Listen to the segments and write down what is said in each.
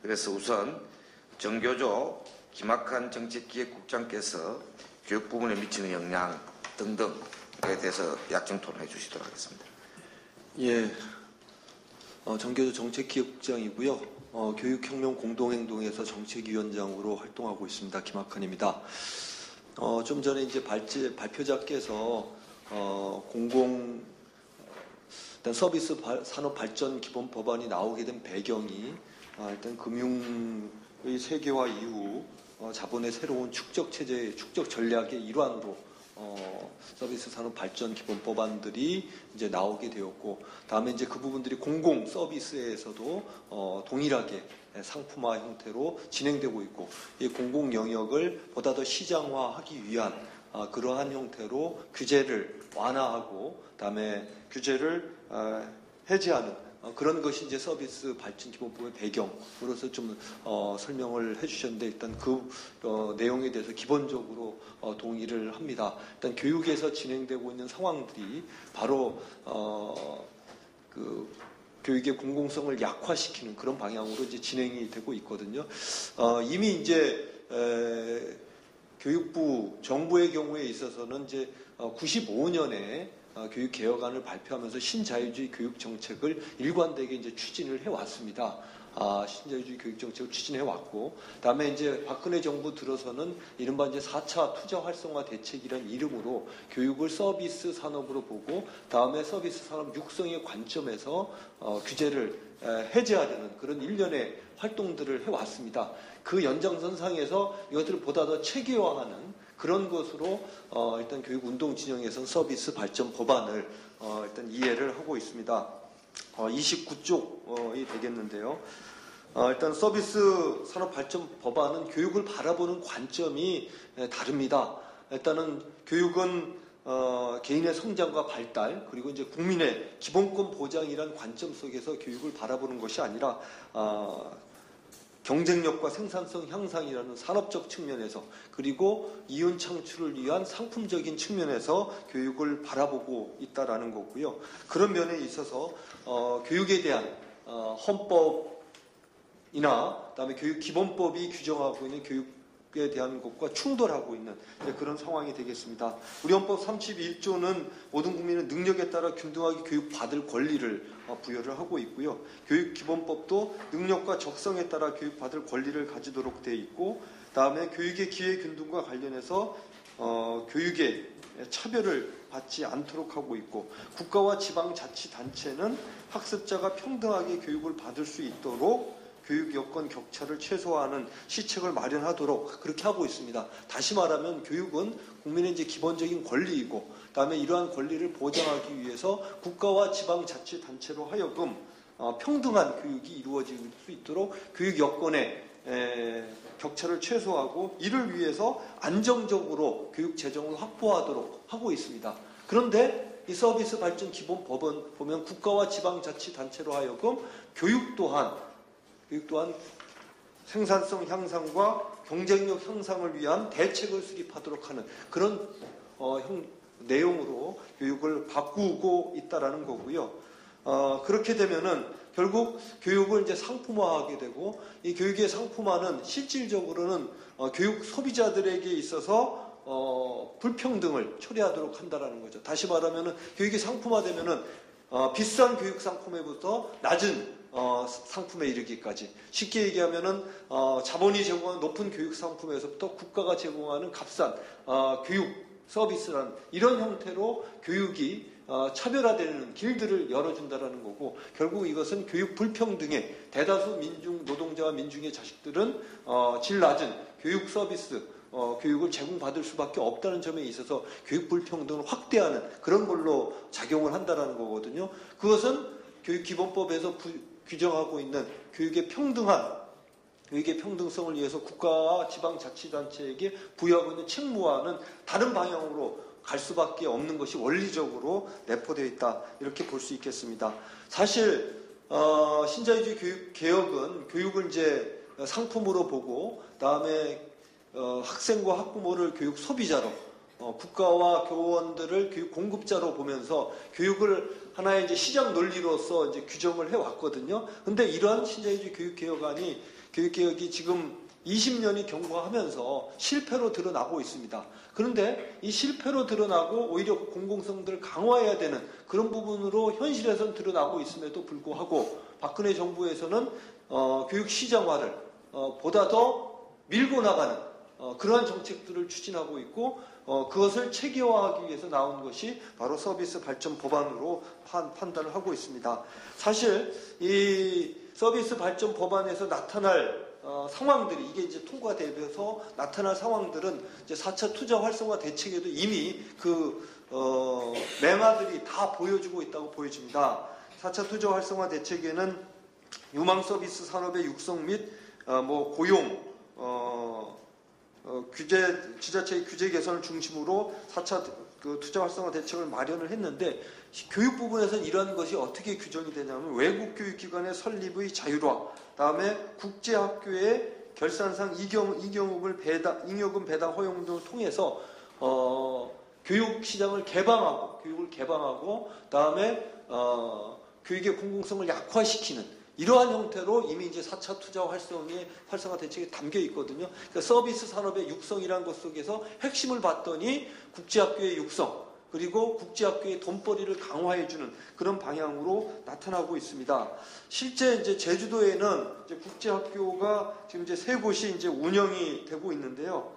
그래서 우선 정교조 김학한 정책기획국장께서 교육 부문에 미치는 영향 등등에 대해서 약정 토론해 주시도록 하겠습니다. 예, 정교조 정책기획국장이고요. 교육혁명 공동행동에서 정책위원장으로 활동하고 있습니다. 김학한입니다. 좀 전에 이제 발표자께서 일단 서비스 산업 발전 기본 법안이 나오게 된 배경이 일단 금융의 세계화 이후 자본의 새로운 축적 체제, 축적 전략의 일환으로 서비스 산업 발전 기본 법안들이 이제 나오게 되었고, 다음에 이제 그 부분들이 공공 서비스에서도 동일하게 상품화 형태로 진행되고 있고, 이 공공 영역을 보다 더 시장화하기 위한 그러한 형태로 규제를 완화하고, 다음에 규제를 해제하는 그런 것이 이제 서비스 발전 기본법의 배경으로서 좀 설명을 해주셨는데, 일단 그 내용에 대해서 기본적으로 동의를 합니다. 일단 교육에서 진행되고 있는 상황들이 바로 그 교육의 공공성을 약화시키는 그런 방향으로 이제 진행이 되고 있거든요. 이미 이제 교육부 정부의 경우에 있어서는 이제 95년에 교육 개혁안을 발표하면서 신자유주의 교육 정책을 일관되게 이제 추진을 해왔습니다. 신자유주의 교육 정책을 추진해 왔고, 다음에 이제 박근혜 정부 들어서는 이른바 이제 4차 투자 활성화 대책이라는 이름으로 교육을 서비스 산업으로 보고, 다음에 서비스 산업 육성의 관점에서 규제를 해제하려는 그런 일련의 활동들을 해왔습니다. 그 연장선상에서 이것들을 보다 더 체계화하는 그런 것으로 일단 교육운동 진영에서는 서비스 발전 법안을 일단 이해를 하고 있습니다. 29쪽이 되겠는데요. 일단 서비스 산업 발전 법안은 교육을 바라보는 관점이 다릅니다. 일단은 교육은 개인의 성장과 발달, 그리고 이제 국민의 기본권 보장이란 관점 속에서 교육을 바라보는 것이 아니라 경쟁력과 생산성 향상이라는 산업적 측면에서, 그리고 이윤 창출을 위한 상품적인 측면에서 교육을 바라보고 있다라는 거고요. 그런 면에 있어서 교육에 대한 헌법이나 그다음에 교육기본법이 규정하고 있는 교육에 대한 것과 충돌하고 있는 그런 상황이 되겠습니다. 우리 헌법 31조는 모든 국민은 능력에 따라 균등하게 교육받을 권리를 부여를 하고 있고요. 교육기본법도 능력과 적성에 따라 교육받을 권리를 가지도록 되어 있고, 다음에 교육의 기회균등과 관련해서 교육의 차별을 받지 않도록 하고 있고, 국가와 지방자치단체는 학습자가 평등하게 교육을 받을 수 있도록 교육 여건 격차를 최소화하는 시책을 마련하도록 그렇게 하고 있습니다. 다시 말하면 교육은 국민의 이제 기본적인 권리이고, 그다음에 이러한 권리를 보장하기 위해서 국가와 지방자치단체로 하여금 평등한 교육이 이루어질 수 있도록 교육 여건의 격차를 최소화하고, 이를 위해서 안정적으로 교육 재정을 확보하도록 하고 있습니다. 그런데 이 서비스 발전 기본법은 보면 국가와 지방자치단체로 하여금 교육 또한 생산성 향상과 경쟁력 향상을 위한 대책을 수립하도록 하는 그런 내용으로 교육을 바꾸고 있다라는 거고요. 그렇게 되면은 결국 교육을 이제 상품화하게 되고, 이 교육의 상품화는 실질적으로는 교육 소비자들에게 있어서 불평등을 초래하도록 한다라는 거죠. 다시 말하면은 교육이 상품화되면은 비싼 교육 상품에부터 낮은 상품에 이르기까지, 쉽게 얘기하면은 자본이 제공하는 높은 교육 상품에서부터 국가가 제공하는 값싼 교육 서비스라는 이런 형태로 교육이 차별화되는 길들을 열어준다라는 거고, 결국 이것은 교육 불평등의 대다수 노동자와 민중의 자식들은 질 낮은 교육 서비스, 교육을 제공받을 수밖에 없다는 점에 있어서 교육 불평등을 확대하는 그런 걸로 작용을 한다라는 거거든요. 그것은 교육기본법에서 규정하고 있는 교육의 평등성을 위해서 국가와 지방자치단체에게 부여하고 있는 책무와는 다른 방향으로 갈 수밖에 없는 것이 원리적으로 내포되어 있다, 이렇게 볼 수 있겠습니다. 사실 신자유주의 교육 개혁은 교육을 이제 상품으로 보고, 다음에 학생과 학부모를 교육 소비자로, 국가와 교원들을 교육 공급자로 보면서 교육을 하나의 이제 시장 논리로서 이제 규정을 해왔거든요. 근데 이러한 신자유주의 교육 개혁안이 교육개혁이 지금 20년이 경과하면서 실패로 드러나고 있습니다. 그런데 이 실패로 드러나고 오히려 공공성들을 강화해야 되는 그런 부분으로 현실에서는 드러나고 있음에도 불구하고 박근혜 정부에서는 교육 시장화를 보다 더 밀고 나가는 그러한 정책들을 추진하고 있고 그것을 체계화하기 위해서 나온 것이 바로 서비스 발전 법안으로 판단을 하고 있습니다. 사실 이 서비스 발전 법안에서 나타날 상황들이 이게 이제 통과되면서 나타날 상황들은 이제 4차 투자 활성화 대책에도 이미 그 맹화들이 다 보여주고 있다고 보여집니다. 4차 투자 활성화 대책에는 유망 서비스 산업의 육성 및 고용 지자체의 규제 개선을 중심으로 4차 투자 활성화 대책을 마련을 했는데 교육 부분에서는 이러한 것이 어떻게 규정이 되냐면 외국 교육기관의 설립의 자율화, 다음에 국제학교의 결산상 잉여금 배당 허용 등을 통해서 교육 시장을 교육을 개방하고 다음에 교육의 공공성을 약화시키는 이러한 형태로 이미 이제 4차 투자 활성화 대책에 담겨 있거든요. 그러니까 서비스 산업의 육성이라는 것 속에서 핵심을 봤더니 국제학교의 육성, 그리고 국제학교의 돈벌이를 강화해주는 그런 방향으로 나타나고 있습니다. 실제 이제 제주도에는 이제 국제학교가 지금 이제 3곳이 이제 운영이 되고 있는데요.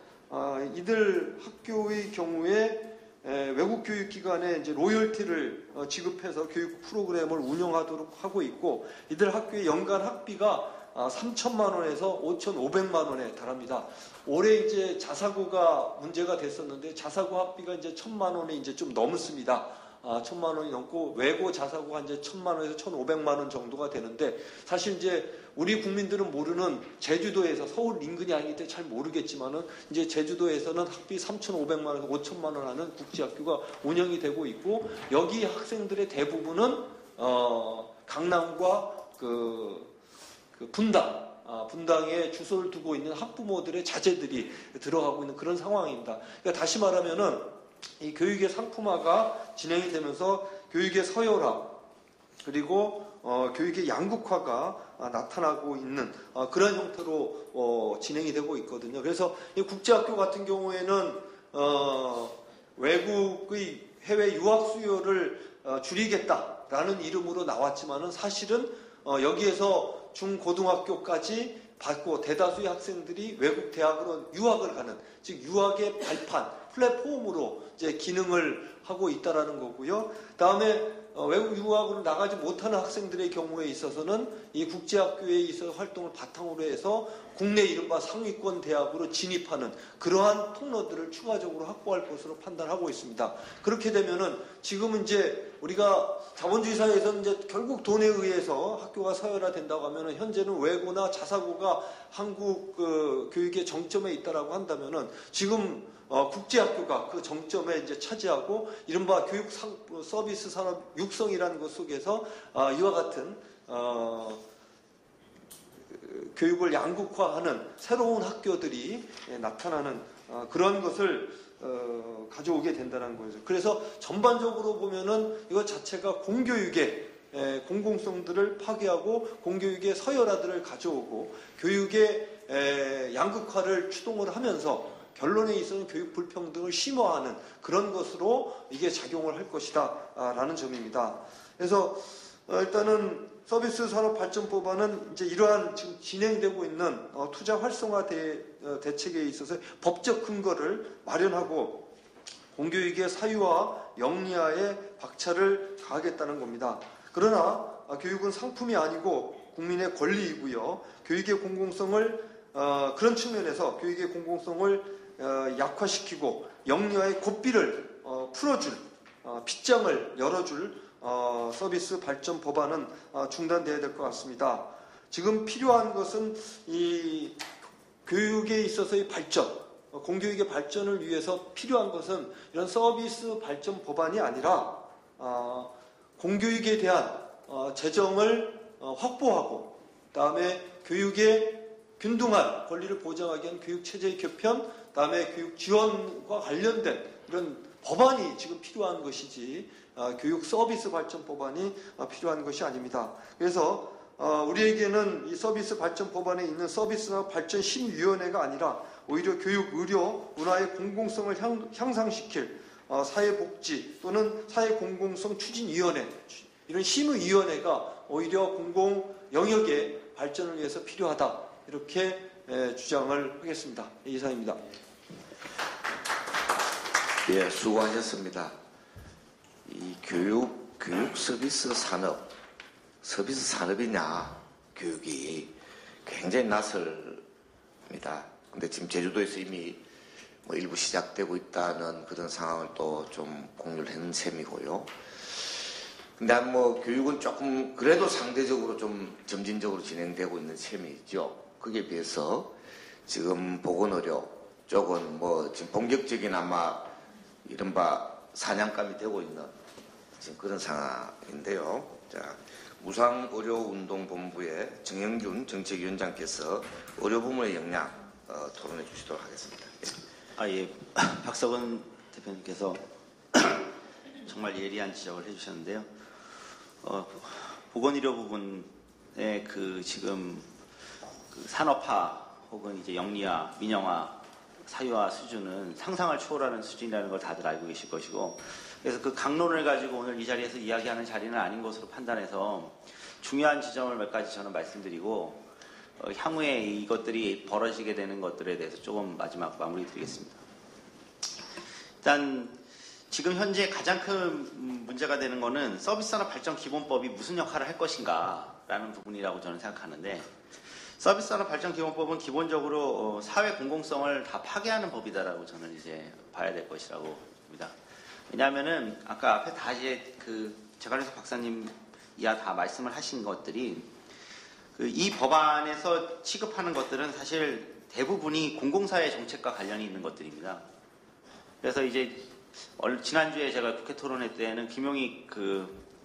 이들 학교의 경우에 외국 교육기관에 이제 로열티를 지급해서 교육 프로그램을 운영하도록 하고 있고, 이들 학교의 연간 학비가 3천만 원에서 5,500만 원에 달합니다. 올해 이제 자사고가 문제가 됐었는데 자사고 학비가 이제 1,000만 원이 이제 좀 넘습니다. 1,000만 원이 넘고 외고 자사고가 이제 1,000만 원에서 1,500만 원 정도가 되는데, 사실 이제 우리 국민들은 모르는 제주도에서, 서울 인근이 아니기 때문에 잘 모르겠지만은 이제 제주도에서는 학비 3,500만 원에서 5,000만 원 하는 국제학교가 운영이 되고 있고, 여기 학생들의 대부분은 강남과 분당에 주소를 두고 있는 학부모들의 자제들이 들어가고 있는 그런 상황입니다. 그러니까 다시 말하면은 이 교육의 상품화가 진행이 되면서 교육의 서열화, 그리고 교육의 양극화가 나타나고 있는 그런 형태로 진행이 되고 있거든요. 그래서 이 국제학교 같은 경우에는 외국의 해외 유학 수요를 줄이겠다라는 이름으로 나왔지만은 사실은 여기에서 중고등학교까지 받고 대다수의 학생들이 외국 대학으로 유학을 가는, 즉 유학의 발판, 플랫폼으로 이제 기능을 하고 있다라는 거고요. 다음에 외국 유학으로 나가지 못하는 학생들의 경우에 있어서는 이 국제학교에 있어서 활동을 바탕으로 해서 국내 이른바 상위권 대학으로 진입하는 그러한 통로들을 추가적으로 확보할 것으로 판단하고 있습니다. 그렇게 되면은 지금은 이제 우리가 자본주의 사회에서는 이제 결국 돈에 의해서 학교가 서열화된다고 하면은 현재는 외고나 자사고가 한국 교육의 정점에 있다라고 한다면은 지금 국제학교가 그 정점에 이제 차지하고 이른바 교육 서비스 산업 육성이라는 것 속에서 이와 같은 교육을 양극화하는 새로운 학교들이 나타나는 그런 것을 가져오게 된다는 거죠. 그래서 전반적으로 보면은 이것 자체가 공교육의 공공성들을 파괴하고 공교육의 서열화들을 가져오고 교육의 양극화를 추동을 하면서 결론에 있어서는 교육 불평등을 심화하는 그런 것으로 이게 작용을 할 것이다 라는 점입니다. 그래서 일단은 서비스 산업 발전 법안은 이제 이러한 지금 진행되고 있는 투자 활성화 대책에 있어서 법적 근거를 마련하고 공교육의 사유화, 영리화에 박차를 가하겠다는 겁니다. 그러나 교육은 상품이 아니고 국민의 권리이고요. 교육의 공공성을 그런 측면에서 교육의 공공성을 약화시키고 영리화의 고삐를 풀어줄, 빗장을 열어줄 서비스 발전 법안은 중단돼야 될 것 같습니다. 지금 필요한 것은 이 교육에 있어서의 발전, 공교육의 발전을 위해서 필요한 것은 이런 서비스 발전 법안이 아니라 공교육에 대한 재정을 확보하고, 다음에 교육의 균등한 권리를 보장하기 위한 교육체제의 개편, 다음에 교육 지원과 관련된 이런 법안이 지금 필요한 것이지 교육 서비스 발전 법안이 필요한 것이 아닙니다. 그래서 우리에게는 이 서비스 발전 법안에 있는 서비스나 발전 심의위원회가 아니라 오히려 교육, 의료, 문화의 공공성을 향상시킬 사회복지 또는 사회공공성 추진위원회, 이런 심의위원회가 오히려 공공 영역의 발전을 위해서 필요하다, 이렇게 주장을 하겠습니다. 이상입니다. 예, 수고하셨습니다. 이 교육 서비스 산업이냐, 교육이 굉장히 낯설입니다. 근데 지금 제주도에서 이미 뭐 일부 시작되고 있다는 그런 상황을 또 좀 공유를 했는 셈이고요. 근데 뭐 교육은 조금 그래도 상대적으로 좀 점진적으로 진행되고 있는 셈이죠. 거기에 비해서 지금 보건의료 쪽은 뭐 지금 본격적인 아마 이른바 사냥감이 되고 있는 지금 그런 상황인데요. 자, 무상의료운동본부의 정영균 정책위원장께서 의료 부문의 역량 토론해 주시도록 하겠습니다. 예. 박석은 대표님께서 정말 예리한 지적을 해주셨는데요. 보건의료 부분의 지금 산업화 혹은 이제 영리화, 민영화, 사유화 수준은 상상을 초월하는 수준이라는 걸 다들 알고 계실 것이고, 그래서 그 강론을 가지고 오늘 이 자리에서 이야기하는 자리는 아닌 것으로 판단해서 중요한 지점을 몇 가지 저는 말씀드리고, 향후에 이것들이 벌어지게 되는 것들에 대해서 조금 마지막 마무리 드리겠습니다. 일단 지금 현재 가장 큰 문제가 되는 것은 서비스산업발전기본법이 무슨 역할을 할 것인가 라는 부분이라고 저는 생각하는데, 서비스산업발전기본법은 기본적으로 사회 공공성을 다 파괴하는 법이다라고 저는 이제 봐야 될 것이라고 봅니다. 왜냐하면은 아까 앞에 다 이제 재관에서 박사님 이하 다 말씀을 하신 것들이 이 법안에서 취급하는 것들은 사실 대부분이 공공사회 정책과 관련이 있는 것들입니다. 그래서 이제 지난주에 제가 국회 토론회 때는 김용익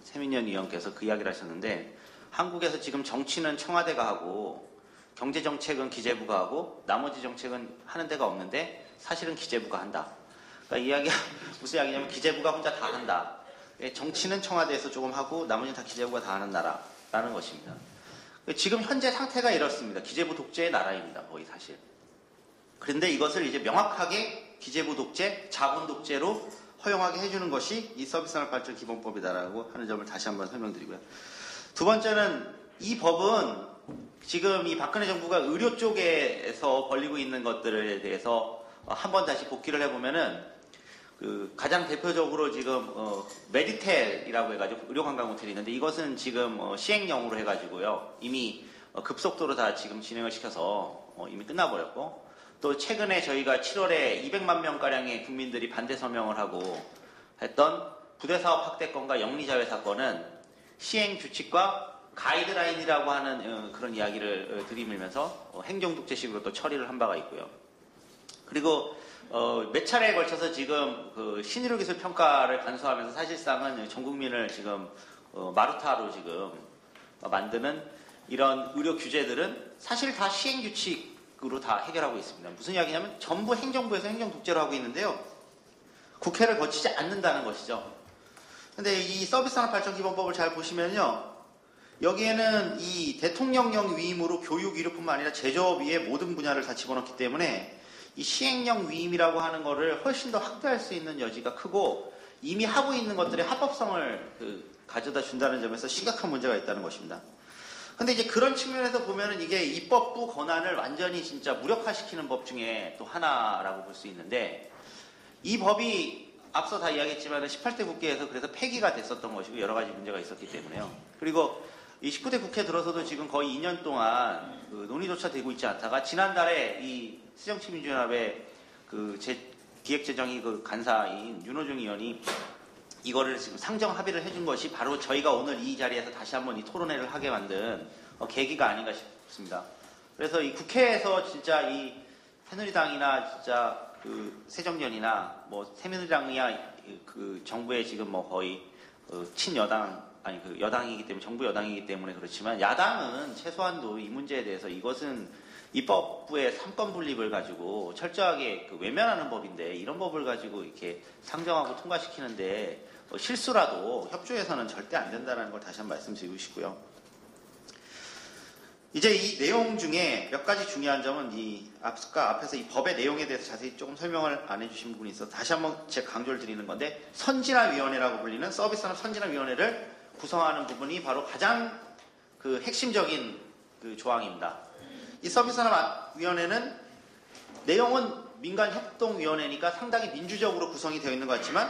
세민연 의원께서 그 이야기를 하셨는데, 한국에서 지금 정치는 청와대가 하고 경제정책은 기재부가 하고 나머지 정책은 하는 데가 없는데 사실은 기재부가 한다. 그러니까 이야기가 무슨 이야기냐면 기재부가 혼자 다 한다. 정치는 청와대에서 조금 하고 나머지는 다 기재부가 다 하는 나라라는 것입니다. 지금 현재 상태가 이렇습니다. 기재부 독재의 나라입니다. 거의 사실. 그런데 이것을 이제 명확하게 기재부 독재, 자본 독재로 허용하게 해주는 것이 이 서비스산업발전기본법이다라고 하는 점을 다시 한번 설명드리고요. 두 번째는 이 법은 지금 이 박근혜 정부가 의료 쪽에서 벌리고 있는 것들에 대해서 한번 다시 복기를 해보면은 가장 대표적으로 지금 메디텔이라고 해가지고 의료관광 호텔이 있는데, 이것은 지금 시행령으로 해가지고요 이미 급속도로 다 지금 진행을 시켜서 이미 끝나버렸고, 또 최근에 저희가 7월에 200만 명가량의 국민들이 반대 서명을 하고 했던 부대사업 확대건과 영리자회 사건은 시행 규칙과 가이드라인이라고 하는 그런 이야기를 들이밀면서 행정독재식으로 또 처리를 한 바가 있고요. 그리고 몇 차례에 걸쳐서 지금 신의료기술 평가를 간소화하면서 사실상은 전 국민을 지금 마루타로 지금 만드는 이런 의료 규제들은 사실 다 시행 규칙으로 다 해결하고 있습니다. 무슨 이야기냐면 전부 행정부에서 행정독재로 하고 있는데요, 국회를 거치지 않는다는 것이죠. 근데 이 서비스산업발전기본법을 잘 보시면요, 여기에는 이 대통령령 위임으로 교육, 의료뿐만 아니라 제조업 위에 모든 분야를 다 집어넣기 때문에 이 시행령 위임이라고 하는 거를 훨씬 더 확대할 수 있는 여지가 크고, 이미 하고 있는 것들의 합법성을 가져다 준다는 점에서 심각한 문제가 있다는 것입니다. 근데 이제 그런 측면에서 보면은 이게 입법부 권한을 완전히 진짜 무력화시키는 법 중에 또 하나라고 볼 수 있는데, 이 법이 앞서 다 이야기했지만 18대 국회에서 그래서 폐기가 됐었던 것이고 여러 가지 문제가 있었기 때문에요. 그리고 이 19대 국회 들어서도 지금 거의 2년 동안 논의조차 되고 있지 않다가 지난달에 이 새정치민주연합의 기획재정이 간사인 윤호중 의원이 이거를 지금 상정 합의를 해준 것이 바로 저희가 오늘 이 자리에서 다시 한번 이 토론회를 하게 만든 계기가 아닌가 싶습니다. 그래서 이 국회에서 진짜 이 새누리당이나 진짜 새정연이나 뭐 새누리당이야 정부의 지금 뭐 거의 친여당 여당이기 때문에, 정부 여당이기 때문에 그렇지만, 야당은 최소한도 이 문제에 대해서 이것은 입법부의 3권 분립을 가지고 철저하게 외면하는 법인데, 이런 법을 가지고 이렇게 상정하고 통과시키는데 실수라도 협조해서는 절대 안 된다는 걸 다시 한번 말씀드리고 싶고요. 이제 이 내용 중에 몇 가지 중요한 점은 앞에서 이 법의 내용에 대해서 자세히 조금 설명을 안 해주신 부분이 있어서 다시 한번 제가 강조를 드리는 건데, 선진화위원회라고 불리는 서비스산업 선진화위원회를 구성하는 부분이 바로 가장 그 핵심적인 그 조항입니다. 이 서비스산업위원회는 내용은 민간협동위원회니까 상당히 민주적으로 구성이 되어 있는 것 같지만,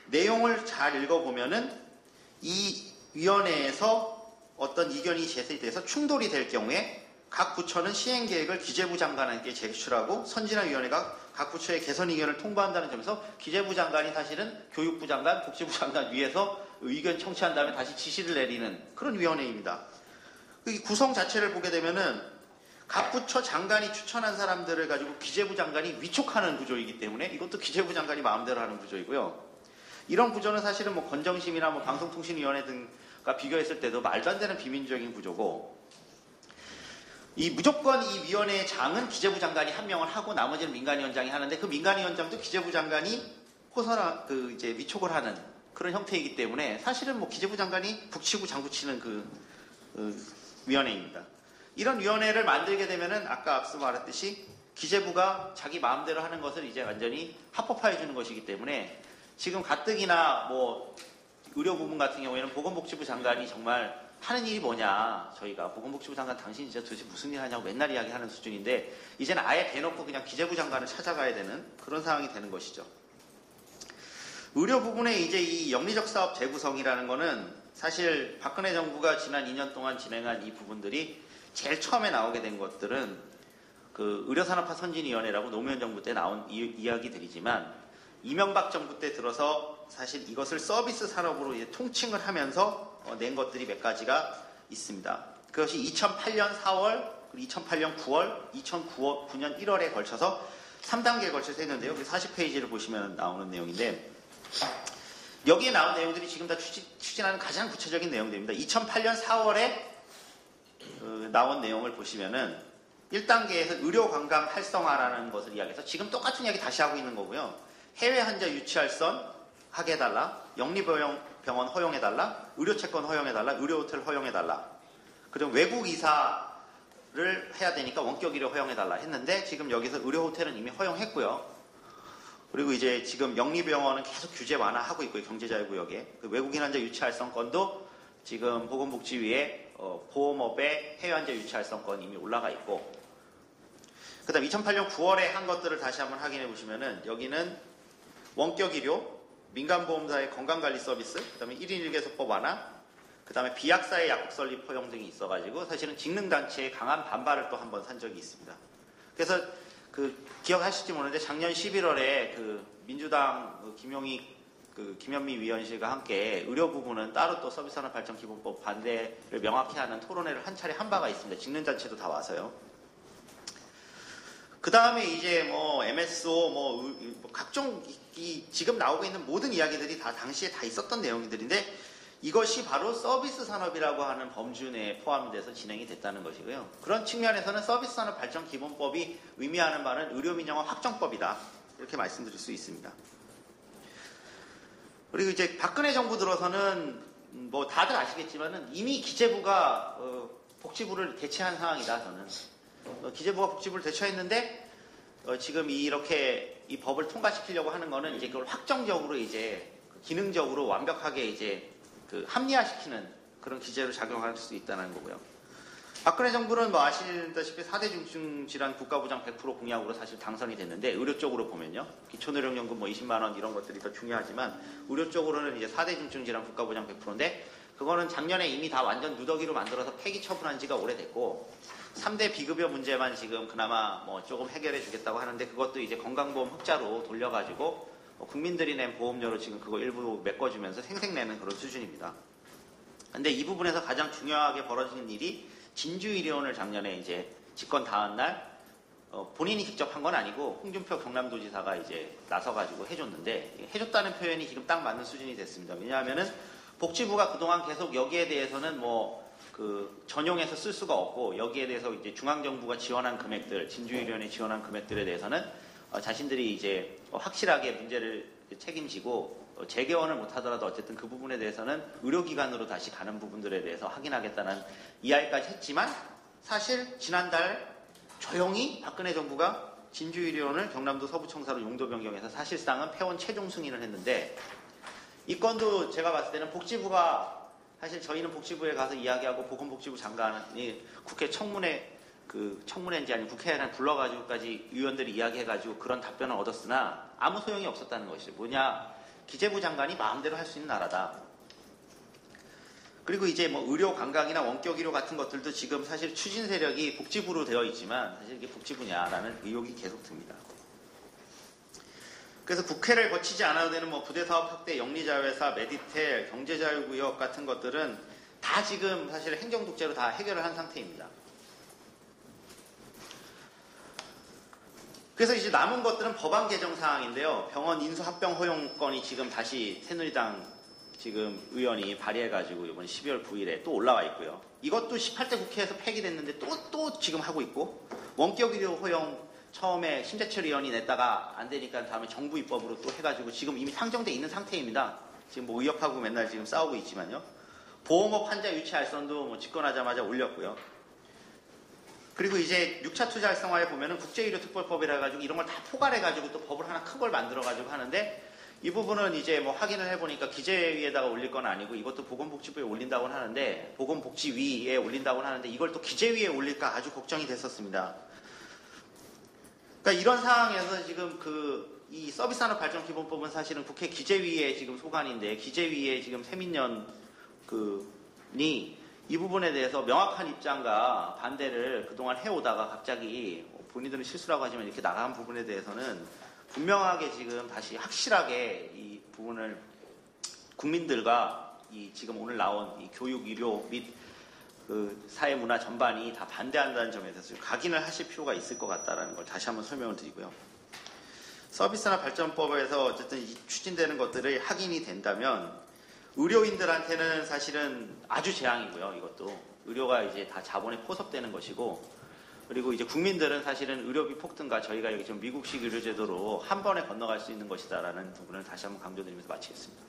내용을 잘 읽어보면은 이 위원회에서 어떤 이견이 제시돼서 충돌이 될 경우에 각 부처는 시행계획을 기재부 장관에게 제출하고, 선진화위원회가 각 부처의 개선 의견을 통보한다는 점에서 기재부 장관이 사실은 교육부 장관, 복지부 장관 위에서 의견 청취한 다음에 다시 지시를 내리는 그런 위원회입니다. 이 구성 자체를 보게 되면은 각 부처 장관이 추천한 사람들을 가지고 기재부 장관이 위촉하는 구조이기 때문에 이것도 기재부 장관이 마음대로 하는 구조이고요. 이런 구조는 사실은 뭐 건정심이나 뭐 방송통신위원회 등과 비교했을 때도 말도 안 되는 비민주적인 구조고, 이 무조건 이 위원회의 장은 기재부 장관이 한 명을 하고 나머지는 민간위원장이 하는데, 그 민간위원장도 기재부 장관이 이제 위촉을 하는 그런 형태이기 때문에 사실은 뭐 기재부 장관이 북치고 장구치는 위원회입니다. 이런 위원회를 만들게 되면은 아까 앞서 말했듯이 기재부가 자기 마음대로 하는 것을 이제 완전히 합법화해 주는 것이기 때문에, 지금 가뜩이나 뭐 의료 부분 같은 경우에는 보건복지부 장관이 정말 하는 일이 뭐냐, 저희가 보건복지부 장관 당신 진짜 도대체 무슨 일 하냐고 맨날 이야기하는 수준인데, 이제는 아예 대놓고 그냥 기재부 장관을 찾아가야 되는 그런 상황이 되는 것이죠. 의료 부분에 이제 이 영리적 사업 재구성이라는 거는 사실 박근혜 정부가 지난 2년 동안 진행한 이 부분들이 제일 처음에 나오게 된 것들은 그 의료산업화 선진위원회라고 노무현 정부 때 나온 이야기들이지만, 이명박 정부 때 들어서 사실 이것을 서비스 산업으로 이제 통칭을 하면서 낸 것들이 몇 가지가 있습니다. 그것이 2008년 4월, 그리고 2008년 9월, 2009년 1월에 걸쳐서 3단계에 걸쳐서 했는데요. 40페이지를 보시면 나오는 내용인데, 여기에 나온 내용들이 지금 다 추진하는 가장 구체적인 내용들입니다. 2008년 4월에 나온 내용을 보시면은 1단계에서 의료관광 활성화라는 것을 이야기해서 지금 똑같은 이야기 다시 하고 있는 거고요. 해외 환자 유치할선 하게 해달라, 영리병원 허용해달라, 의료채권 허용해달라, 의료호텔 허용해달라, 그리고 외국 이사를 해야 되니까 원격 의료 허용해달라 했는데, 지금 여기서 의료호텔은 이미 허용했고요. 그리고 이제 지금 영리병원은 계속 규제 완화하고 있고요. 경제자유구역에. 그 외국인 환자 유치할선권도 지금 보건복지위에 보험업의 해외 환자 유치할선권 이미 올라가 있고, 그 다음 2008년 9월에 한 것들을 다시 한번 확인해 보시면은, 여기는 원격 의료, 민간보험사의 건강관리 서비스, 그 다음에 1인 1개소법 완화, 그 다음에 비약사의 약국 설립 허용 등이 있어가지고 사실은 직능단체의 강한 반발을 또 한번 산 적이 있습니다. 그래서 기억하실지 모르는데 작년 11월에 민주당 김현미 위원실과 함께 의료 부분은 따로 또 서비스산업발전기본법 반대를 명확히 하는 토론회를 한 차례 한 바가 있습니다. 직능단체도 다 와서요. 그 다음에 이제 뭐 MSO 각종 지금 나오고 있는 모든 이야기들이 다 당시에 다 있었던 내용들인데, 이것이 바로 서비스 산업이라고 하는 범주 내에 포함이 돼서 진행이 됐다는 것이고요. 그런 측면에서는 서비스 산업 발전 기본법이 의미하는 바는 의료 민영화 확정법이다, 이렇게 말씀드릴 수 있습니다. 그리고 이제 박근혜 정부 들어서는 뭐 다들 아시겠지만은 이미 기재부가 복지부를 대체한 상황이다. 저는 기재부가 복지부를 대체했는데 지금 이렇게 이 법을 통과시키려고 하는 거는 이제 그걸 확정적으로 이제 기능적으로 완벽하게 이제 합리화시키는 그런 기제로 작용할 수 있다는 거고요. 박근혜 정부는 뭐 아시다시피 4대 중증질환 국가보장 100% 공약으로 사실 당선이 됐는데, 의료 쪽으로 보면요, 기초의료연금 뭐 20만 원 이런 것들이 더 중요하지만 의료 쪽으로는 이제 4대 중증질환 국가보장 100%인데, 그거는 작년에 이미 다 완전 누더기로 만들어서 폐기 처분한 지가 오래됐고, 3대 비급여 문제만 지금 그나마 뭐 조금 해결해 주겠다고 하는데, 그것도 이제 건강보험 흑자로 돌려가지고 국민들이 낸 보험료로 지금 그거 일부 메꿔주면서 생색내는 그런 수준입니다. 근데 이 부분에서 가장 중요하게 벌어지는 일이, 진주의료원을 작년에 이제 집권 다음 날 본인이 직접 한 건 아니고 홍준표 경남도지사가 이제 나서가지고 해줬는데, 해줬다는 표현이 지금 딱 맞는 수준이 됐습니다. 왜냐하면은 복지부가 그동안 계속 여기에 대해서는 전용해서 쓸 수가 없고, 여기에 대해서 이제 중앙정부가 지원한 금액들, 진주의료원에 지원한 금액들에 대해서는 자신들이 이제 확실하게 문제를 책임지고 재개원을 못하더라도 어쨌든 그 부분에 대해서는 의료기관으로 다시 가는 부분들에 대해서 확인하겠다는 이야기까지 했지만, 사실 지난달 조용히 박근혜 정부가 진주의료원을 경남도 서부청사로 용도 변경해서 사실상은 폐원 최종 승인을 했는데 이 건도 제가 봤을 때는 복지부가 사실 저희는 복지부에 가서 이야기하고 보건복지부 장관이 국회 청문회인지 아니면 국회에 불러가지고까지 의원들이 이야기해가지고 그런 답변을 얻었으나 아무 소용이 없었다는 것이죠. 뭐냐, 기재부 장관이 마음대로 할 수 있는 나라다. 그리고 이제 뭐 의료 관광이나 원격 의료 같은 것들도 지금 사실 추진 세력이 복지부로 되어 있지만 사실 이게 복지부냐라는 의혹이 계속 듭니다. 그래서 국회를 거치지 않아도 되는 뭐 부대사업 확대, 영리자회사, 메디텔, 경제자유구역 같은 것들은 다 지금 사실 행정독재로 다 해결을 한 상태입니다. 그래서 이제 남은 것들은 법안 개정 사항인데요. 병원 인수 합병 허용권이 지금 다시 새누리당 지금 의원이 발의해가지고 이번 12월 9일에 또 올라와 있고요. 이것도 18대 국회에서 폐기됐는데 또 지금 하고 있고, 원격 의료 허용 처음에 심재철 의원이 냈다가 안 되니까 다음에 정부 입법으로 또 해가지고 지금 이미 상정돼 있는 상태입니다. 지금 뭐 의협하고 맨날 지금 싸우고 있지만요. 보험업 환자 유치 알선도 뭐 집권하자마자 올렸고요. 그리고 이제 6차 투자 활성화에 보면은 국제의료특별법이라 해가지고 이런 걸 다 포괄해가지고 또 법을 하나 큰 걸 만들어가지고 하는데, 이 부분은 이제 뭐 확인을 해보니까 기재위에다가 올릴 건 아니고 이것도 보건복지부에 올린다고는 하는데, 보건복지위에 올린다고는 하는데 이걸 또 기재위에 올릴까 아주 걱정이 됐었습니다. 그러니까 이런 상황에서 지금 이 서비스산업발전기본법은 사실은 국회 기재위에 지금 소관인데, 기재위에 지금 세민연 이 부분에 대해서 명확한 입장과 반대를 그동안 해오다가 갑자기 본인들은 실수라고 하지만 이렇게 나간 부분에 대해서는 분명하게 지금 다시 확실하게 이 부분을 국민들과 이 지금 오늘 나온 이 교육, 의료 및 그 사회 문화 전반이 다 반대한다는 점에 대해서 각인을 하실 필요가 있을 것 같다는 걸 다시 한번 설명을 드리고요. 서비스나 발전법에서 어쨌든 추진되는 것들이 확인이 된다면 의료인들한테는 사실은 아주 재앙이고요. 이것도 의료가 이제 다 자본에 포섭되는 것이고, 그리고 이제 국민들은 사실은 의료비 폭등과 저희가 여기 지금 미국식 의료제도로 한 번에 건너갈 수 있는 것이다라는 부분을 다시 한번 강조드리면서 마치겠습니다.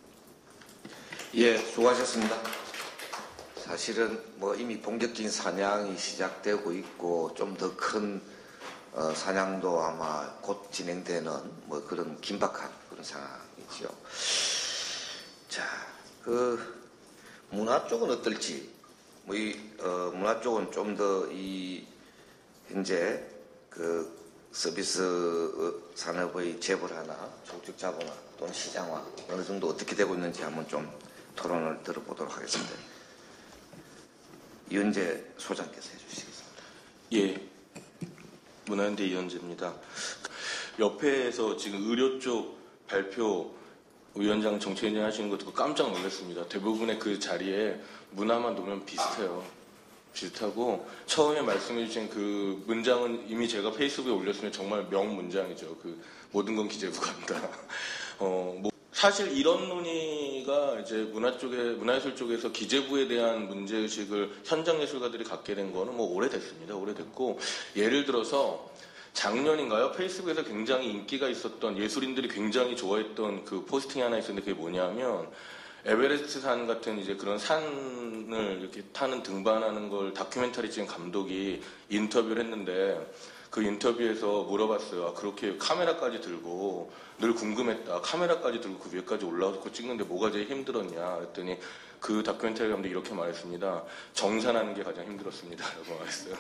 예, 수고하셨습니다. 사실은 뭐 이미 본격적인 사냥이 시작되고 있고 좀 더 큰 사냥도 아마 곧 진행되는 뭐 그런 긴박한 그런 상황이죠. 자, 문화 쪽은 어떨지, 뭐 문화 쪽은 좀 더 현재 서비스 산업의 재벌화나 조직 자본화 또는 시장화 어느 정도 어떻게 되고 있는지 한번 좀 토론을 들어보도록 하겠습니다. 이현재 소장께서 해주시겠습니다. 예, 문화연대 이현재입니다. 옆에서 지금 의료 쪽 발표 위원장 정책위원장 하시는 거 듣고 깜짝 놀랐습니다. 대부분의 그 자리에 문화만 놓으면 비슷하고 처음에 말씀해 주신 그 문장은 이미 제가 페이스북에 올렸으면 정말 명문장이죠. 모든 건 기재부가 한다. 사실 이런 논의가 이제 문화예술 쪽에서 기재부에 대한 문제의식을 현장 예술가들이 갖게 된 거는 뭐 오래됐습니다. 오래됐고, 예를 들어서 작년인가요? 페이스북에서 굉장히 인기가 있었던, 예술인들이 굉장히 좋아했던 그 포스팅이 하나 있었는데, 그게 뭐냐면 에베레스트 산 같은 이제 그런 산을 이렇게 타는 등반하는 걸 다큐멘터리 찍은 감독이 인터뷰를 했는데, 그 인터뷰에서 물어봤어요. 그렇게 카메라까지 들고 늘 궁금했다. 카메라까지 들고 그 위에까지 올라가서 찍는데 뭐가 제일 힘들었냐 그랬더니 그 다큐멘터리 감독이 이렇게 말했습니다. 정산하는 게 가장 힘들었습니다. 라고 말했어요.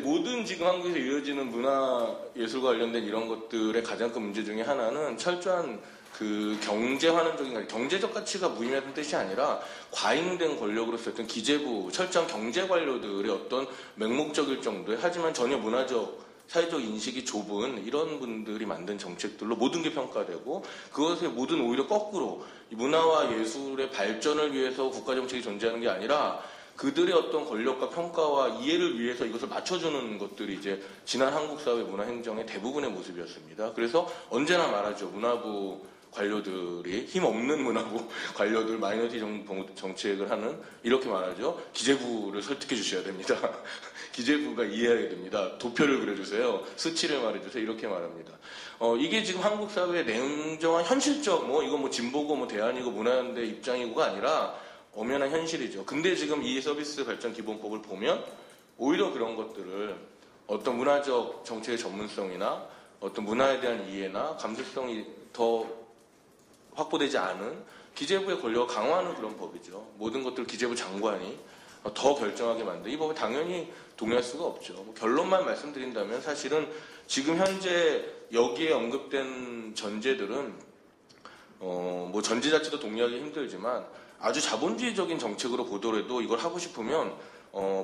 모든 지금 한국에서 이어지는 문화예술과 관련된 이런 것들의 가장 큰 문제 중에 하나는 철저한 경제환원적인, 경제적 가치가 무의미하다는 뜻이 아니라 과잉된 권력으로서 어떤 기재부, 철저한 경제 관료들의 어떤 맹목적일 정도의, 하지만 전혀 문화적, 사회적 인식이 좁은 이런 분들이 만든 정책들로 모든 게 평가되고, 그것의 모든 오히려 거꾸로 문화와 예술의 발전을 위해서 국가정책이 존재하는 게 아니라 그들의 어떤 권력과 평가와 이해를 위해서 이것을 맞춰주는 것들이 이제 지난 한국 사회 문화행정의 대부분의 모습이었습니다. 그래서 언제나 말하죠. 문화부 관료들이, 힘없는 문화부 관료들, 마이너리티 정책을 하는, 이렇게 말하죠. 기재부를 설득해 주셔야 됩니다. 기재부가 이해하게 됩니다. 도표를 그려주세요. 수치를 말해주세요. 이렇게 말합니다. 이게 지금 한국 사회의 냉정한 현실적, 이건 진보고 대안이고 문화연대 입장이고가 아니라 엄연한 현실이죠. 근데 지금 이 서비스 발전 기본법을 보면 오히려 그런 것들을 어떤 문화적 정책의 전문성이나 어떤 문화에 대한 이해나 감수성이 더 확보되지 않은 기재부의 권력을 강화하는 그런 법이죠. 모든 것들을 기재부 장관이 더 결정하게 만든 이 법에 당연히 동의할 수가 없죠. 결론만 말씀드린다면 사실은 지금 현재 여기에 언급된 전제들은 뭐 전제 자체도 동의하기 힘들지만 아주 자본주의적인 정책으로 보더라도 이걸 하고 싶으면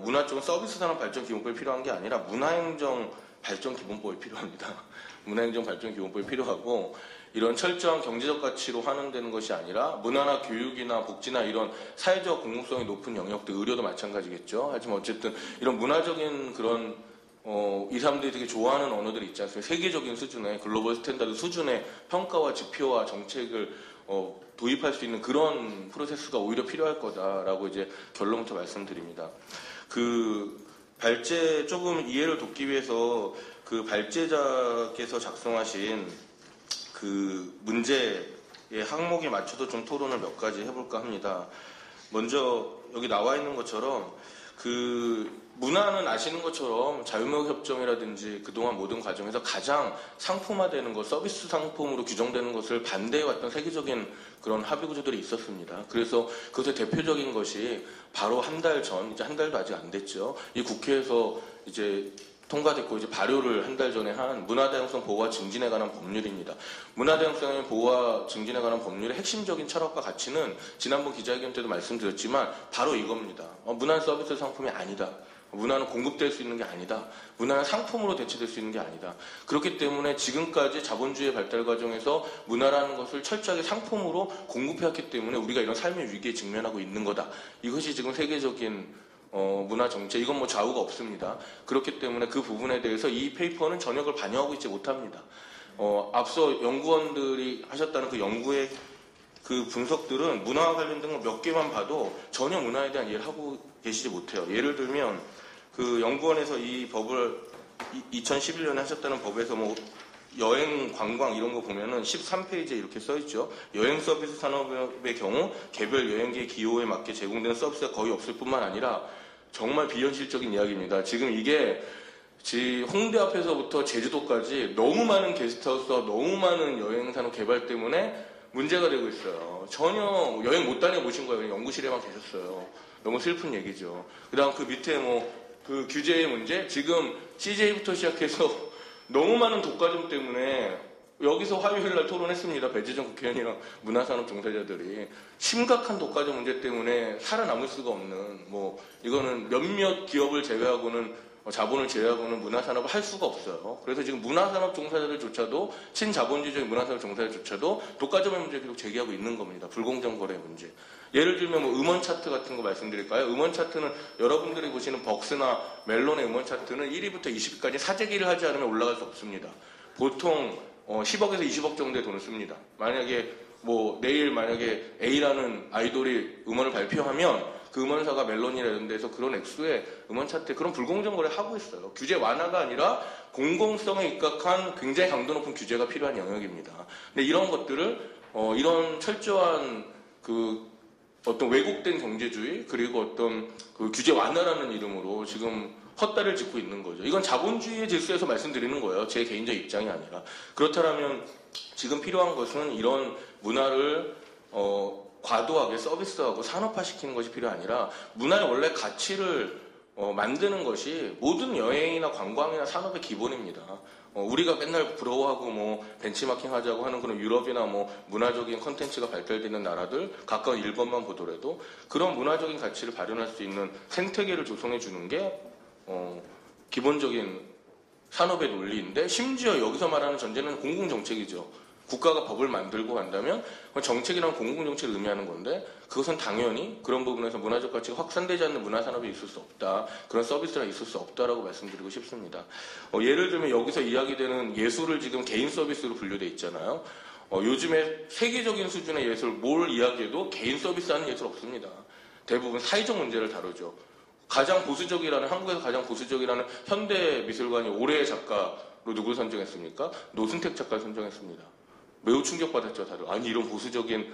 문화 쪽은 서비스 산업 발전 기본법이 필요한 게 아니라 문화행정 발전 기본법이 필요합니다. 문화행정 발전 기본법이 필요하고 이런 철저한 경제적 가치로 환원되는 것이 아니라 문화나 교육이나 복지나 이런 사회적 공공성이 높은 영역들, 의료도 마찬가지겠죠. 하지만 어쨌든 이런 문화적인 그런 이 사람들이 되게 좋아하는 언어들이 있지 않습니까? 세계적인 수준의 글로벌 스탠다드 수준의 평가와 지표와 정책을 도입할 수 있는 그런 프로세스가 오히려 필요할 거다라고 이제 결론부터 말씀드립니다. 그 발제 조금 이해를 돕기 위해서 그 발제자께서 작성하신 그 문제의 항목에 맞춰서 좀 토론을 몇 가지 해볼까 합니다. 먼저 여기 나와 있는 것처럼 그 문화는 아시는 것처럼 자유무역협정이라든지 그동안 모든 과정에서 가장 상품화되는 것, 서비스 상품으로 규정되는 것을 반대해왔던 세계적인 그런 합의 구조들이 있었습니다. 그래서 그것의 대표적인 것이 바로 한 달 전, 이제 한 달도 아직 안 됐죠. 이 국회에서 이제 통과됐고 이제 발효를 한 달 전에 한 문화다양성 보호와 증진에 관한 법률입니다. 문화다양성 보호와 증진에 관한 법률의 핵심적인 철학과 가치는 지난번 기자회견 때도 말씀드렸지만 바로 이겁니다. 문화는 서비스 상품이 아니다. 문화는 공급될 수 있는 게 아니다. 문화는 상품으로 대체될 수 있는 게 아니다. 그렇기 때문에 지금까지 자본주의 발달 과정에서 문화라는 것을 철저하게 상품으로 공급해왔기 때문에 우리가 이런 삶의 위기에 직면하고 있는 거다. 이것이 지금 세계적인 문화 정책, 이건 뭐 좌우가 없습니다. 그렇기 때문에 그 부분에 대해서 이 페이퍼는 전혀 그걸 반영하고 있지 못합니다. 앞서 연구원들이 하셨다는 그 연구의 그 분석들은 문화와 관련된 거 몇 개만 봐도 전혀 문화에 대한 이해를 하고 계시지 못해요. 예를 들면 그 연구원에서 이 법을 2011년에 하셨다는 법에서 뭐 여행, 관광 이런 거 보면은 13페이지에 이렇게 써있죠. 여행 서비스 산업의 경우 개별 여행객 기호에 맞게 제공되는 서비스가 거의 없을 뿐만 아니라 정말 비현실적인 이야기입니다. 지금 이게 홍대 앞에서부터 제주도까지 너무 많은 게스트하우스와 너무 많은 여행산업 개발 때문에 문제가 되고 있어요. 전혀 여행 못 다녀보신 거예요. 연구실에만 계셨어요. 너무 슬픈 얘기죠. 그 다음 그 밑에 그 규제의 문제, 지금 CJ부터 시작해서 너무 많은 독과점 때문에 여기서 화요일날 토론했습니다. 배재정 국회의원이랑 문화산업 종사자들이 심각한 독과점 문제 때문에 살아남을 수가 없는 이거는 몇몇 기업을 제외하고는 자본을 제외하고는 문화산업을 할 수가 없어요. 그래서 지금 문화산업 종사자들조차도 친자본주의적인 문화산업 종사자들조차도 독과점의 문제를 계속 제기하고 있는 겁니다. 불공정 거래 문제. 예를 들면 음원 차트 같은 거 말씀드릴까요? 음원 차트는 여러분들이 보시는 벅스나 멜론의 음원 차트는 1위부터 20위까지 사재기를 하지 않으면 올라갈 수 없습니다. 보통 10억에서 20억 정도의 돈을 씁니다. 만약에 내일 만약에 A라는 아이돌이 음원을 발표하면 그 음원사가 멜론이나 이런 데서 그런 액수의 음원 차트에 그런 불공정 거래를 하고 있어요. 규제 완화가 아니라 공공성에 입각한 굉장히 강도 높은 규제가 필요한 영역입니다. 근데 이런 것들을 이런 철저한 어떤 왜곡된 경제주의 그리고 어떤 규제 완화라는 이름으로 지금 헛다리를 짚고 있는 거죠. 이건 자본주의의 질서에서 말씀드리는 거예요. 제 개인적 입장이 아니라. 그렇다면 지금 필요한 것은 이런 문화를 과도하게 서비스하고 산업화시키는 것이 필요 아니라 문화의 원래 가치를 만드는 것이 모든 여행이나 관광이나 산업의 기본입니다. 우리가 맨날 부러워하고 벤치마킹 하자고 하는 그런 유럽이나 문화적인 컨텐츠가 발달되는 나라들 가까운 일본만 보더라도 그런 문화적인 가치를 발현할 수 있는 생태계를 조성해 주는 게 기본적인 산업의 논리인데 심지어 여기서 말하는 전제는 공공정책이죠. 국가가 법을 만들고 한다면 정책이란 공공정책을 의미하는 건데 그것은 당연히 그런 부분에서 문화적 가치가 확산되지 않는 문화산업이 있을 수 없다. 그런 서비스가 있을 수 없다라고 말씀드리고 싶습니다. 예를 들면 여기서 이야기되는 예술을 지금 개인 서비스로 분류돼 있잖아요. 요즘에 세계적인 수준의 예술 뭘 이야기해도 개인 서비스하는 예술 없습니다. 대부분 사회적 문제를 다루죠. 한국에서 가장 보수적이라는 현대미술관이 올해의 작가로 누굴 선정했습니까? 노순택 작가를 선정했습니다. 매우 충격받았죠, 다들. 아니, 이런 보수적인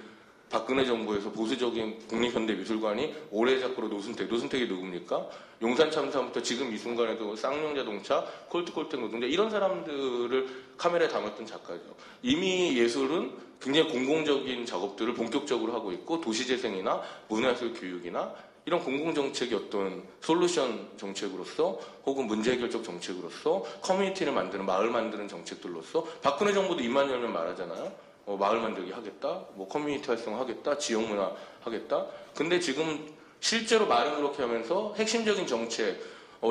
박근혜 정부에서 보수적인 국립현대미술관이 올해 작가로 노순택이 누굽니까? 용산 참사부터 지금 이 순간에도 쌍용자동차, 콜트콜텍 노동자 이런 사람들을 카메라에 담았던 작가죠. 이미 예술은 굉장히 공공적인 작업들을 본격적으로 하고 있고 도시재생이나 문화예술 교육이나 이런 공공정책의 어떤 솔루션 정책으로서 혹은 문제해결적 정책으로서 커뮤니티를 만드는 마을 만드는 정책들로서 박근혜 정부도 입만 열면 말하잖아요. 마을 만들기 하겠다, 뭐 커뮤니티 활성화하겠다, 지역문화 하겠다. 근데 지금 실제로 말은 그렇게 하면서 핵심적인 정책,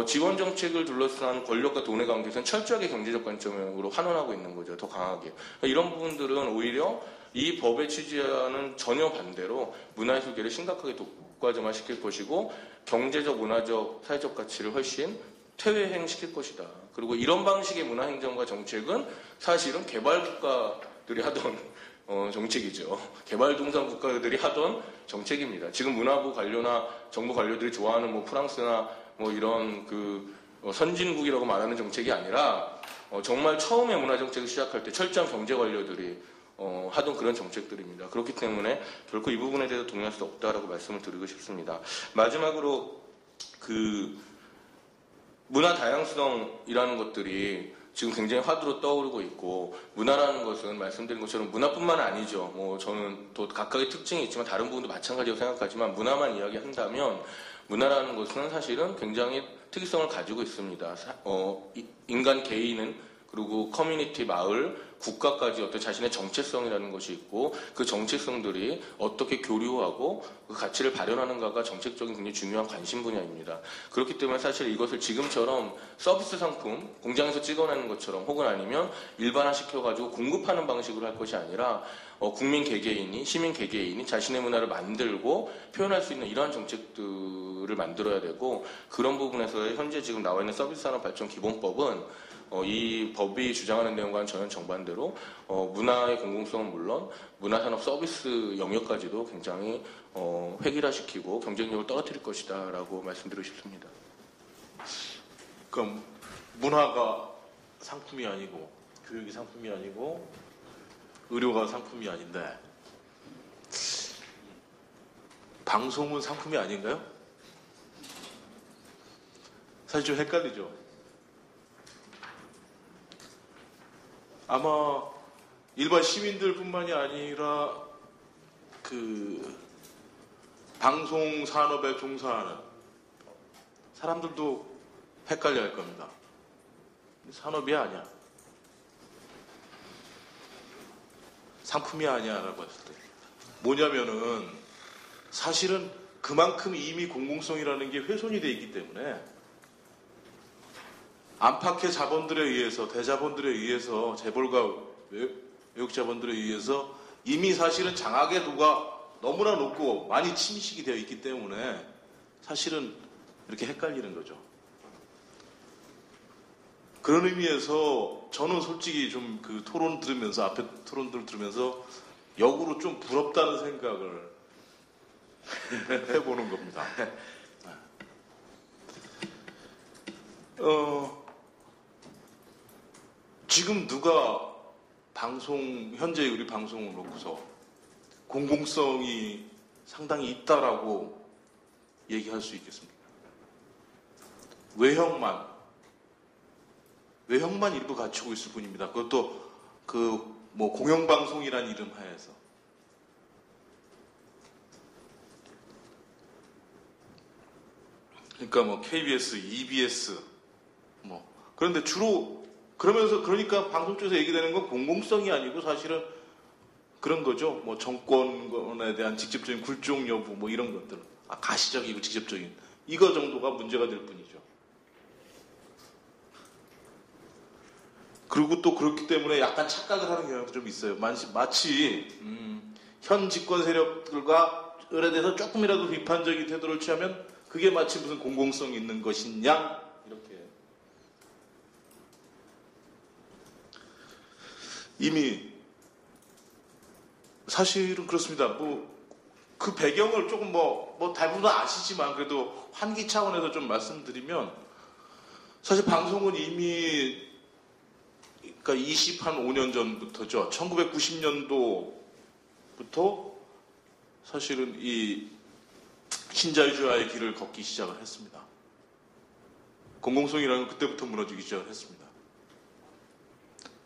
지원 정책을 둘러싼 권력과 돈의 관계에서는 철저하게 경제적 관점으로 환원하고 있는 거죠. 더 강하게. 그러니까 이런 부분들은 오히려 이 법의 취지와는 전혀 반대로 문화예술계를 심각하게 독과점화시킬 것이고 경제적, 문화적, 사회적 가치를 훨씬 퇴행시킬 것이다. 그리고 이런 방식의 문화행정과 정책은 사실은 개발국가들이 하던 정책이죠. 개발동산 국가들이 하던 정책입니다. 지금 문화부 관료나 정부 관료들이 좋아하는 뭐 프랑스나 뭐 이런 선진국이라고 말하는 정책이 아니라 정말 처음에 문화정책을 시작할 때 철저한 경제 관료들이 하던 그런 정책들입니다. 그렇기 때문에 결코 이 부분에 대해서 동의할 수 없다라고 말씀을 드리고 싶습니다. 마지막으로 문화 다양성이라는 것들이 지금 굉장히 화두로 떠오르고 있고 문화라는 것은 말씀드린 것처럼 문화뿐만 아니죠. 뭐 저는 또 각각의 특징이 있지만 다른 부분도 마찬가지라고 생각하지만 문화만 이야기한다면 문화라는 것은 사실은 굉장히 특이성을 가지고 있습니다. 인간 개인은 그리고 커뮤니티, 마을, 국가까지 어떤 자신의 정체성이라는 것이 있고 그 정체성들이 어떻게 교류하고 그 가치를 발현하는가가 정책적인 굉장히 중요한 관심 분야입니다. 그렇기 때문에 사실 이것을 지금처럼 서비스 상품, 공장에서 찍어내는 것처럼 혹은 아니면 일반화시켜가지고 공급하는 방식으로 할 것이 아니라 국민 개개인이, 시민 개개인이 자신의 문화를 만들고 표현할 수 있는 이러한 정책들을 만들어야 되고 그런 부분에서 현재 지금 나와 있는 서비스산업발전기본법은 이 법이 주장하는 내용과는 전혀 정반대로 문화의 공공성은 물론 문화산업 서비스 영역까지도 굉장히 획일화시키고 경쟁력을 떨어뜨릴 것이다 라고 말씀드리고 싶습니다. 그럼 문화가 상품이 아니고 교육이 상품이 아니고 의료가 상품이 아닌데 방송은 상품이 아닌가요? 사실 좀 헷갈리죠. 아마 일반 시민들뿐만이 아니라 방송 산업에 종사하는 사람들도 헷갈려 할 겁니다. 산업이 아니야. 상품이 아니야라고 했을 때 뭐냐면은 사실은 그만큼 이미 공공성이라는 게 훼손이 돼 있기 때문에 안팎의 자본들에 의해서 대자본들에 의해서 재벌과 외국 자본들에 의해서 이미 사실은 장악의 도가 너무나 높고 많이 침식이 되어 있기 때문에 사실은 이렇게 헷갈리는 거죠. 그런 의미에서 저는 솔직히 좀 그 토론 들으면서 앞에 토론들 들으면서 역으로 좀 부럽다는 생각을 해보는 겁니다. 지금 누가 현재 우리 방송을 놓고서 공공성이 상당히 있다라고 얘기할 수 있겠습니까? 외형만 일부 갖추고 있을 뿐입니다. 그것도 공영방송이라는 이름 하에서. 그러니까 뭐 KBS, EBS 그런데 주로 그러니까 방송 쪽에서 얘기되는 건 공공성이 아니고 사실은 그런 거죠. 뭐 정권에 대한 직접적인 굴종 여부 뭐 이런 것들. 가시적이고 직접적인 이거 정도가 문제가 될 뿐이죠. 그리고 또 그렇기 때문에 약간 착각을 하는 경향도 좀 있어요. 마치 현 집권 세력들에 대해서 조금이라도 비판적인 태도를 취하면 그게 마치 무슨 공공성이 있는 것이냐 이렇게. 이미 사실은 그렇습니다. 그 배경을 조금 대부분 아시지만 그래도 환기 차원에서 좀 말씀드리면 사실 방송은 이미 그러니까 25년 전부터죠. 1990년도부터 사실은 이 신자유주의의 길을 걷기 시작을 했습니다. 공공성이라는 건 그때부터 무너지기 시작을 했습니다.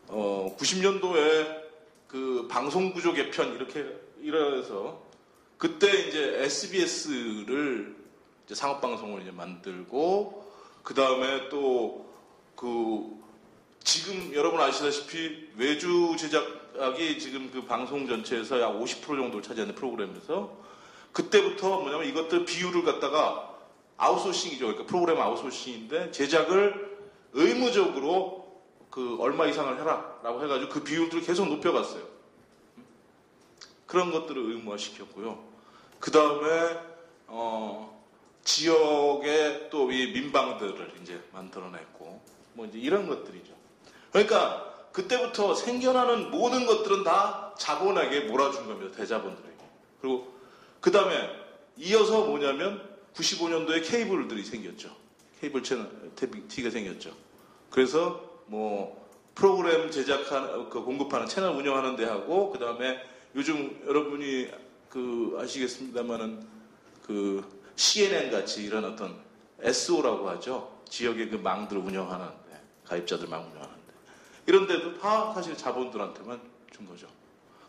90년도에 그 방송구조 개편 이렇게 이래서 그때 이제 SBS를 이제 상업방송을 이제 만들고 그 다음에 또 지금 여러분 아시다시피 외주 제작이 지금 그 방송 전체에서 약 50% 정도를 차지하는 프로그램에서 그때부터 뭐냐면 이것들 비율을 갖다가 아웃소싱이죠. 그러니까 프로그램 아웃소싱인데 제작을 의무적으로 그 얼마 이상을 해라라고 해가지고 그 비율들을 계속 높여갔어요. 그런 것들을 의무화시켰고요. 그 다음에 지역의 또 이 민방들을 이제 만들어냈고 뭐 이제 이런 것들이죠. 그러니까 그때부터 생겨나는 모든 것들은 다 자본에게 몰아준 겁니다. 대자본들에게. 그리고 그 다음에 이어서 뭐냐면 95년도에 케이블들이 생겼죠. 케이블 채널, TV가 생겼죠. 그래서 뭐 프로그램 공급하는 채널 운영하는 데하고 그 다음에 요즘 여러분이 아시겠습니다만은 CNN 같이 이런 어떤 SO라고 하죠. 지역의 그 망들을 운영하는데 가입자들 망 운영하는데 이런 데도 다 사실 자본들한테만 준 거죠.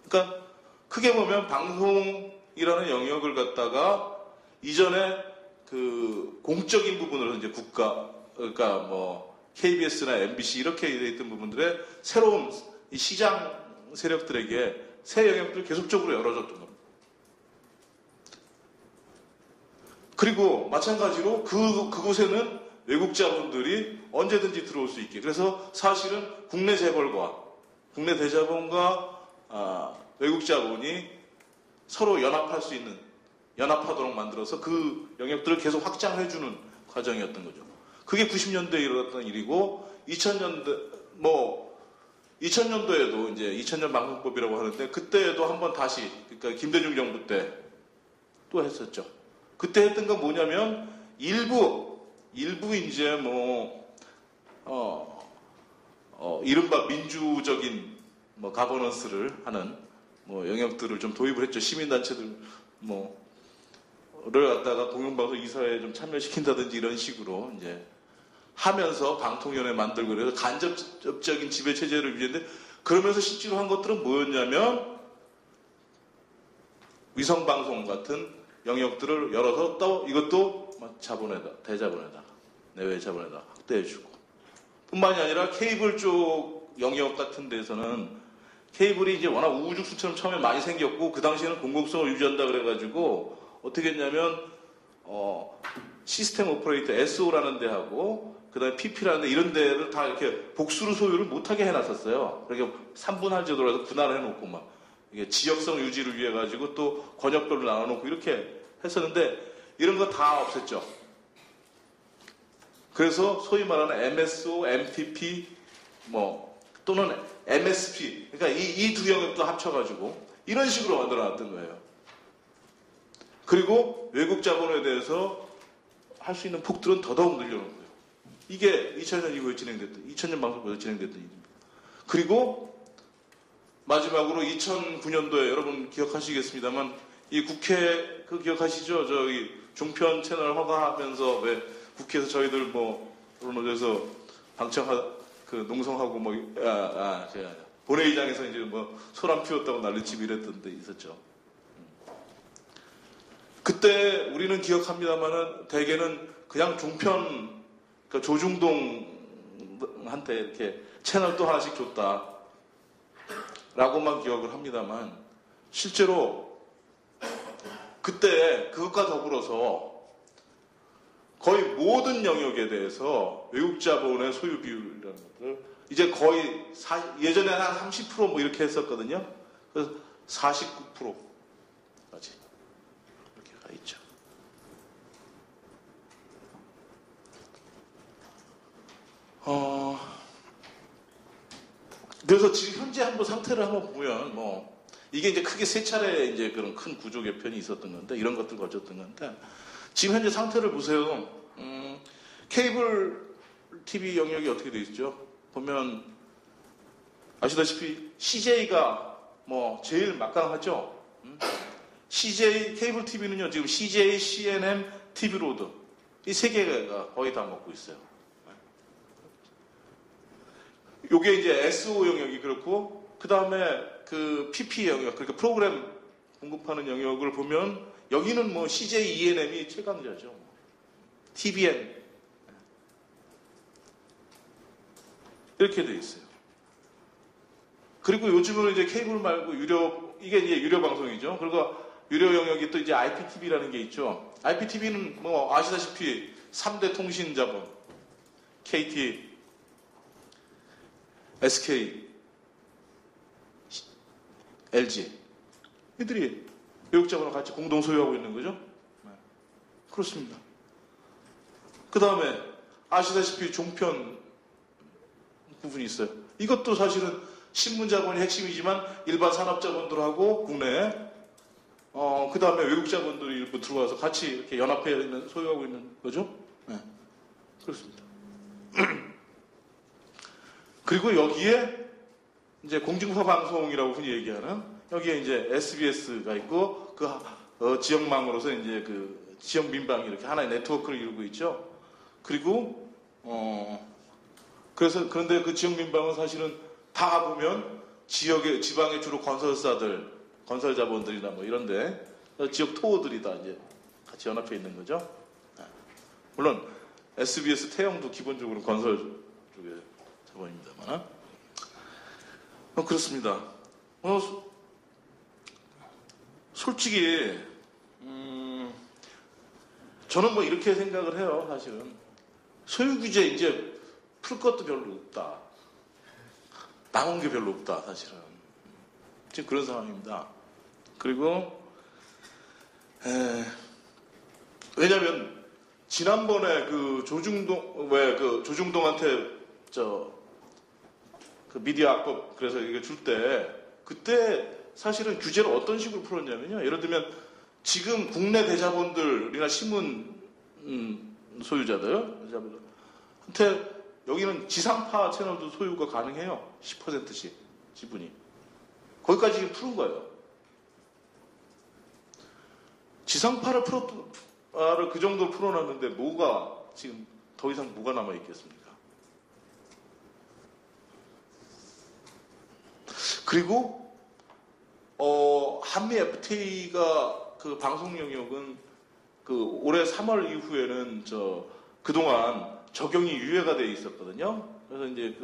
그러니까 크게 보면 방송이라는 영역을 갖다가 이전에 그 공적인 부분으로 이제 그러니까 뭐 KBS나 MBC 이렇게 돼 있던 부분들의 새로운 이 시장 세력들에게 새 영역들을 계속적으로 열어줬던 겁니다. 그리고 마찬가지로 그곳에는 외국 자본들이 언제든지 들어올 수 있게. 그래서 사실은 국내 재벌과 국내 대자본과 외국 자본이 서로 연합할 수 있는 연합하도록 만들어서 그 영역들을 계속 확장해주는 과정이었던 거죠. 그게 90년대에 일어났던 일이고 2000년도에도 이제 2000년 방송법이라고 하는데 그때에도 한번 다시 그러니까 김대중 정부 때 또 했었죠. 그때 했던 건 뭐냐면 일부 이제 이른바 민주적인 가버넌스를 하는 영역들을 좀 도입을 했죠. 시민단체들 를 갖다가 공영방송 이사회에 좀 참여시킨다든지 이런 식으로 이제 하면서 방통위원회 만들고 그래서 간접적인 지배체제를 유지했는데 그러면서 실제로 한 것들은 뭐였냐면 위성방송 같은 영역들을 열어서 또 이것도 대자본에다가 내외 자본에다가 확대해주고 뿐만이 아니라 케이블 쪽 영역 같은 데서는 케이블이 이제 워낙 우후죽순처럼 처음에 많이 생겼고 그 당시에는 공공성을 유지한다 그래가지고 어떻게 했냐면 시스템 오퍼레이터 SO라는 데하고 그 다음에 PP라는 데 이런 데를 다 이렇게 복수로 소유를 못하게 해놨었어요. 그러니까 3분할 제도로 해서 분할을 해놓고 막 이게 지역성 유지를 위해 가지고 또 권역별로 나눠놓고 이렇게 했었는데 이런 거 다 없앴죠. 그래서 소위 말하는 MSO, MTP 또는 MSP 그러니까 이 두 영역도 합쳐가지고 이런 식으로 만들어놨던 거예요. 그리고 외국 자본에 대해서 할 수 있는 폭들은 더더욱 늘려놓은 거예요. 이게 2000년 이후에 2000년 방송부에서 진행됐던 일입니다. 그리고 마지막으로 2009년도에 여러분 기억하시겠습니다만 이 국회 기억하시죠? 저기 종편 채널 허가하면서 왜 국회에서 저희들 그런 데서 농성하고 본회의장에서 이제 소란 피웠다고 난리치고 이랬던 데 있었죠. 그때 우리는 기억합니다만은 대개는 그냥 종편 그러니까 조중동한테 이렇게 채널 또 하나씩 줬다라고만 기억을 합니다만 실제로 그때 그것과 더불어서 거의 모든 영역에 대해서 외국 자본의 소유 비율이라는 것들 이제 거의 예전에 한 30% 이렇게 했었거든요. 그래서 49%까지 이렇게 가 있죠. 그래서 지금 현재 한번 상태를 한번 보면 이게 이제 크게 세 차례 이제 그런 큰 구조 개편이 있었던 건데 이런 것들 거쳤던 건데 지금 현재 상태를 보세요. 케이블 TV 영역이 어떻게 되어 있죠? 보면 아시다시피 CJ가 제일 막강하죠. CJ 케이블 TV는요 지금 CJ, CNN, TV로드 이 세 개가 거의 다 먹고 있어요. 요게 이제 SO 영역이 그렇고 그 다음에 그 PP 영역 그러니까 프로그램 공급하는 영역을 보면 여기는 뭐 CJ, ENM이 최강자죠. TVN 이렇게 돼 있어요. 그리고 요즘은 이제 케이블 말고 이게 이제 유료 방송이죠. 그리고 유료 영역이 또 이제 IPTV라는 게 있죠. IPTV는 뭐 아시다시피 3대 통신 자본 KT, SK, LG 이들이 외국 자본을 같이 공동 소유하고 있는 거죠. 그렇습니다. 그 다음에 아시다시피 종편 부분이 있어요. 이것도 사실은 신문 자본이 핵심이지만 일반 산업 자본들하고 국내 그 다음에 외국 자본들이 일부 들어와서 같이 이렇게 연합해 있는 소유하고 있는 거죠. 네. 그렇습니다. 그리고 여기에 이제 공중파 방송이라고 흔히 얘기하는 여기에 이제 SBS가 있고 그 지역망으로서 이제 그 지역 민방위 이렇게 하나의 네트워크를 이루고 있죠. 그리고 그런데 그 지역 민방은 사실은 다 보면 지방의 주로 건설사들, 건설 자본들이나 뭐 이런데 지역 토호들이 다 이제 같이 연합해 있는 거죠. 물론 SBS 태영도 기본적으로 건설 쪽의 자본입니다만 그렇습니다. 솔직히 저는 뭐 이렇게 생각을 해요. 사실은 소유 규제 이제 풀 것도 별로 없다. 남은 게 별로 없다. 사실은 지금 그런 상황입니다. 그리고 왜냐하면 지난번에 그 조중동한테 그 미디어 악법 그래서 이게 줄 때 그때 사실은 규제를 어떤 식으로 풀었냐면요. 예를 들면 지금 국내 대자본들이나 신문 소유자들 한테 여기는 지상파 채널도 소유가 가능해요. 10%씩 지분이. 거기까지 지금 푸는 거예요. 지상파를 그 정도로 풀어놨는데 뭐가 지금 더 이상 뭐가 남아있겠습니까? 그리고 한미 FTA가 그 방송 영역은 그 올해 3월 이후에는 그동안 적용이 유예가 돼 있었거든요. 그래서 이제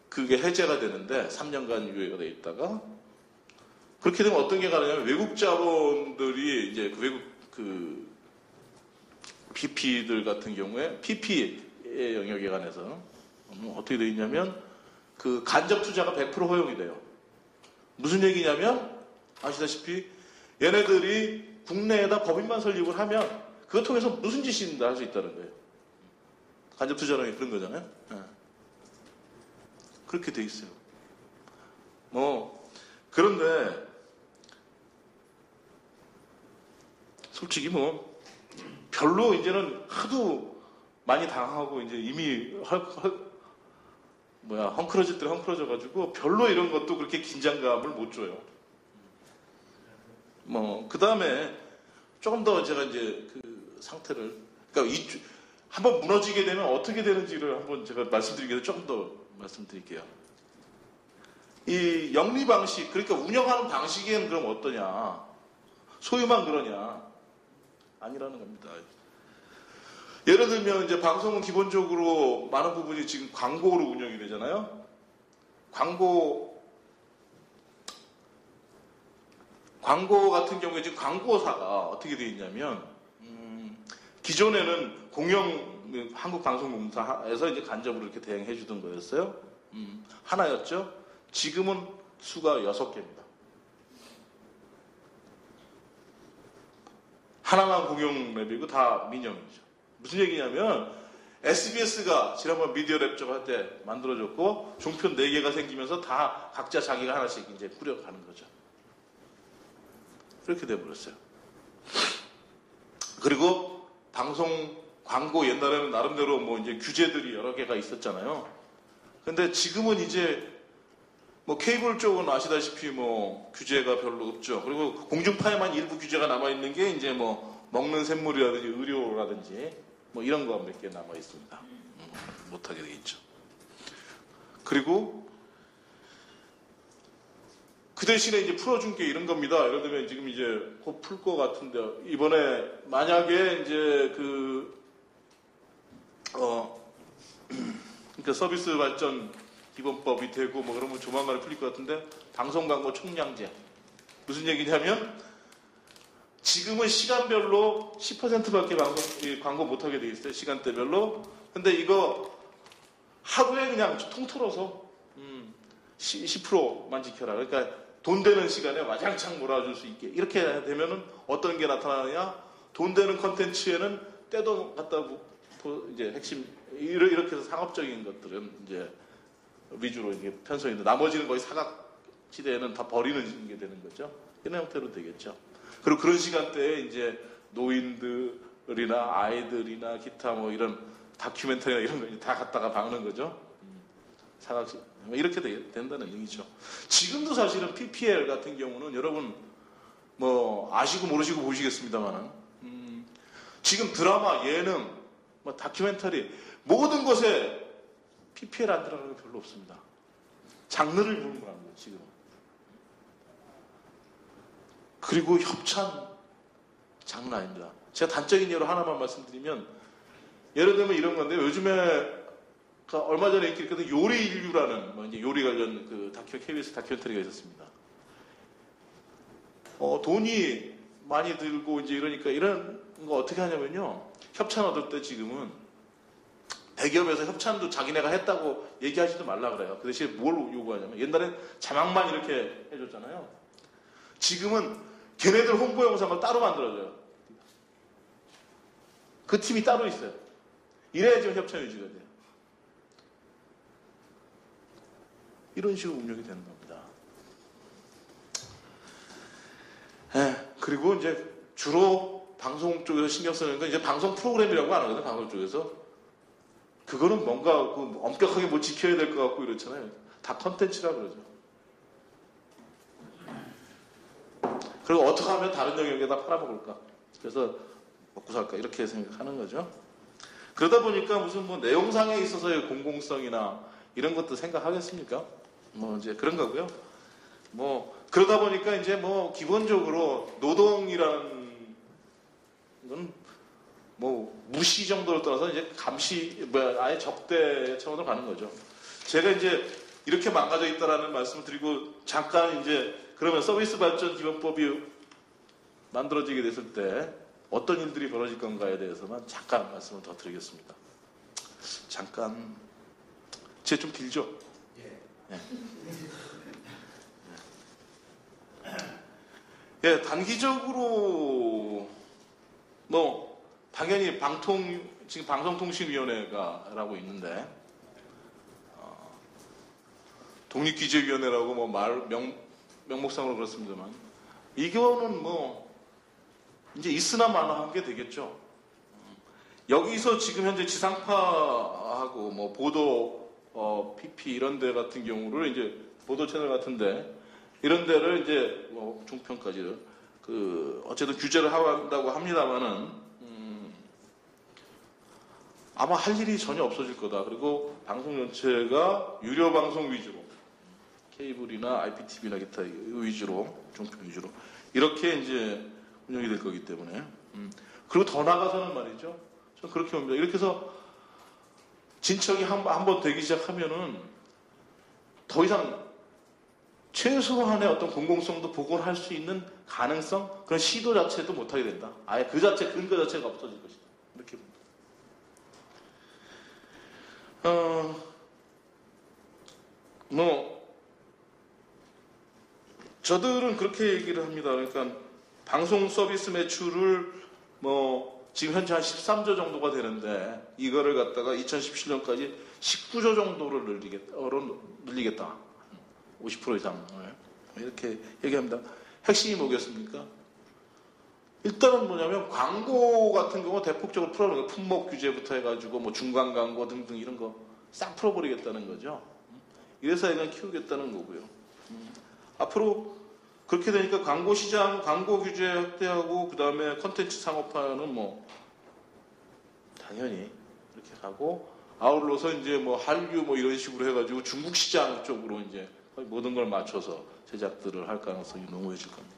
그게 해제가 되는데 3년간 유예가 돼 있다가 그렇게 되면 어떤 게 가능하냐면 외국 자본들이 이제 외국 PP들 같은 경우에 PP의 영역에 관해서 어떻게 돼 있냐면 그 간접 투자가 100% 허용이 돼요. 무슨 얘기냐면 아시다시피 얘네들이 국내에다 법인만 설립을 하면 그거 통해서 무슨 짓이든 할 수 있다는 거예요. 간접 투자라는 게 그런 거잖아요. 네. 그렇게 돼 있어요. 그런데 솔직히 별로 이제는 하도 많이 당하고 이제 이미 헝클어질 때 헝클어져가지고 별로 이런 것도 그렇게 긴장감을 못 줘요. 그 다음에 조금 더 제가 이제 그 상태를 그러니까 한번 무너지게 되면 어떻게 되는지를 한번 제가 말씀드리기 위해서 조금 더 말씀드릴게요. 이 영리 방식, 그러니까 운영하는 방식에는 그럼 어떠냐? 소유만 그러냐? 아니라는 겁니다. 예를 들면 이제 방송은 기본적으로 많은 부분이 지금 광고로 운영이 되잖아요. 광고 같은 경우에 지금 광고사가 어떻게 되어 있냐면 기존에는 한국방송공사에서 이제 간접으로 이렇게 대행해 주던 거였어요. 하나였죠. 지금은 수가 6개입니다. 하나만 공영 랩이고 다 민영이죠. 무슨 얘기냐면 SBS가 지난번 미디어 랩적 할 때 만들어졌고 종편 4개가 생기면서 다 각자 자기가 하나씩 이제 꾸려가는 거죠. 그렇게 돼버렸어요. 그리고 방송 광고 옛날에는 나름대로 이제 규제들이 여러 개가 있었잖아요. 근데 지금은 이제 뭐 케이블 쪽은 아시다시피 뭐 규제가 별로 없죠. 그리고 공중파에만 일부 규제가 남아 있는 게 이제 뭐 먹는 샘물이라든지 의료라든지 뭐 이런 거 몇 개 남아 있습니다. 못하게 되겠죠. 그리고 그 대신에 이제 풀어준 게 이런 겁니다. 예를 들면 지금 이제 곧 풀 것 같은데 이번에 만약에 이제 그러니까 서비스 발전 기본법이 되고 뭐 그러면 조만간에 풀릴 것 같은데 방송 광고 총량제 무슨 얘기냐면 지금은 시간별로 10%밖에 광고 못하게 돼 있어요. 시간대별로. 근데 이거 하루에 그냥 통틀어서 10%만 지켜라. 그러니까 돈 되는 시간에 와장창 몰아줄 수 있게 이렇게 되면은 어떤 게 나타나느냐? 돈 되는 컨텐츠에는 때도 갖다 이제 핵심 이렇게 해서 상업적인 것들은 이제 위주로 이게 편성인데 나머지는 거의 사각지대에는 다 버리는 게 되는 거죠. 이런 형태로 되겠죠. 그리고 그런 시간대에 이제 노인들이나 아이들이나 기타 뭐 이런 다큐멘터리나 이런 거 다 갖다가 박는 거죠. 사각지 이렇게 된다는 얘기죠. 지금도 사실은 PPL 같은 경우는 여러분 뭐 아시고 모르시고 보시겠습니다만은 지금 드라마, 예능, 뭐 다큐멘터리 모든 것에 PPL 안 들어가는 게 별로 없습니다. 장르를 불문하는 거예요, 지금. 그리고 협찬 장난 아닙니다. 제가 단적인 예로 하나만 말씀드리면 예를 들면 이런 건데 요즘에 얼마 전에 인기 있거든 요리 인류라는 뭐 이제 요리 관련 그 KBS 다큐멘터리가 있었습니다. 돈이 많이 들고 이제 이러니까 이런 거 어떻게 하냐면요. 협찬 얻을 때 지금은 대기업에서 협찬도 자기네가 했다고 얘기하지도 말라 그래요. 그 대신에 뭘 요구하냐면 옛날엔 자막만 이렇게 해줬잖아요. 지금은 걔네들 홍보 영상을 따로 만들어줘요. 그 팀이 따로 있어요. 이래야 지금 협찬 유지가 돼요. 이런 식으로 운영이 되는 겁니다. 그리고 이제 주로 방송 쪽에서 신경 쓰는 건 이제 방송 프로그램이라고 안 하거든요. 방송 쪽에서. 그거는 뭔가 엄격하게 뭐 지켜야 될 것 같고 이렇잖아요. 다 컨텐츠라 그러죠. 그리고 어떻게 하면 다른 영역에다 팔아먹을까? 그래서 먹고 살까? 이렇게 생각하는 거죠. 그러다 보니까 무슨 뭐 내용상에 있어서의 공공성이나 이런 것도 생각하겠습니까? 뭐 이제 그런 거고요. 뭐 그러다 보니까 이제 뭐 기본적으로 노동이라는 건 뭐 무시 정도를 떠나서 이제 감시 아예 적대 차원으로 가는 거죠. 제가 이제 이렇게 망가져 있다라는 말씀을 드리고 잠깐 이제 그러면 서비스 발전 기본법이 만들어지게 됐을 때 어떤 일들이 벌어질 건가에 대해서만 잠깐 말씀을 더 드리겠습니다. 잠깐 제 좀 길죠? 예, 단기적으로 뭐 당연히 지금 방송통신위원회가라고 있는데 독립기재위원회라고 뭐 명목상으로 그렇습니다만 이거는 뭐 이제 있으나 마나 한 게 되겠죠. 여기서 지금 현재 지상파하고 뭐 보도 PP 이런 데 같은 경우를 이제 보도 채널 같은데 이런 데를 이제 뭐 중편까지 어쨌든 규제를 한다고 합니다만은 아마 할 일이 전혀 없어질 거다. 그리고 방송 전체가 유료 방송 위주로 케이블이나 IPTV나 기타 위주로 중편 위주로 이렇게 이제 운영이 될 거기 때문에 그리고 더 나가서는 말이죠. 저는 그렇게 봅니다. 이렇게 해서 진척이 한번 되기 시작하면은 더 이상 최소한의 어떤 공공성도 복원할 수 있는 가능성 그런 시도 자체도 못하게 된다. 아예 그 자체 근거 자체가 없어질 것이다. 이렇게 봅니다. 뭐 저들은 그렇게 얘기를 합니다. 그러니까 방송 서비스 매출을 뭐 지금 현재 한 13조 정도가 되는데 이거를 갖다가 2017년까지 19조 정도를 늘리겠다. 50% 이상 이렇게 얘기합니다. 핵심이 뭐겠습니까? 일단은 뭐냐면 광고 같은 경우 대폭적으로 풀어버리는 거예요. 품목 규제부터 해가지고 뭐 중간 광고 등등 이런 거 싹 풀어버리겠다는 거죠. 이래서 이건 키우겠다는 거고요. 앞으로 그렇게 되니까 광고 시장, 광고 규제 확대하고 그 다음에 컨텐츠 상업화는 뭐 당연히 이렇게 가고 아울러서 이제 뭐 한류 뭐 이런 식으로 해가지고 중국 시장 쪽으로 이제 거의 모든 걸 맞춰서 제작들을 할 가능성이 농후해질 겁니다.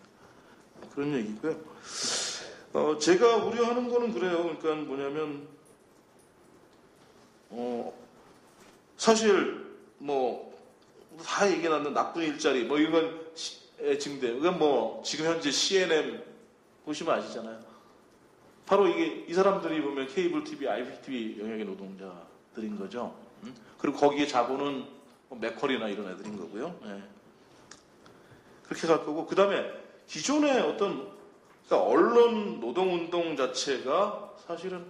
그런 얘기고요. 제가 우려하는 거는 그래요. 그러니까 뭐냐면 사실 뭐 다 얘기해놨는 나쁜 일자리 뭐 이건 증대. 이건 뭐 지금 현재 CNN 보시면 아시잖아요. 바로 이게 이 사람들이 보면 케이블 TV, IPTV 영역의 노동자들인 거죠. 그리고 거기에 자본은 뭐 맥쿼리나 이런 애들인 거고요. 예. 그렇게 갈 거고 그 다음에 기존의 어떤 그러니까 언론 노동운동 자체가 사실은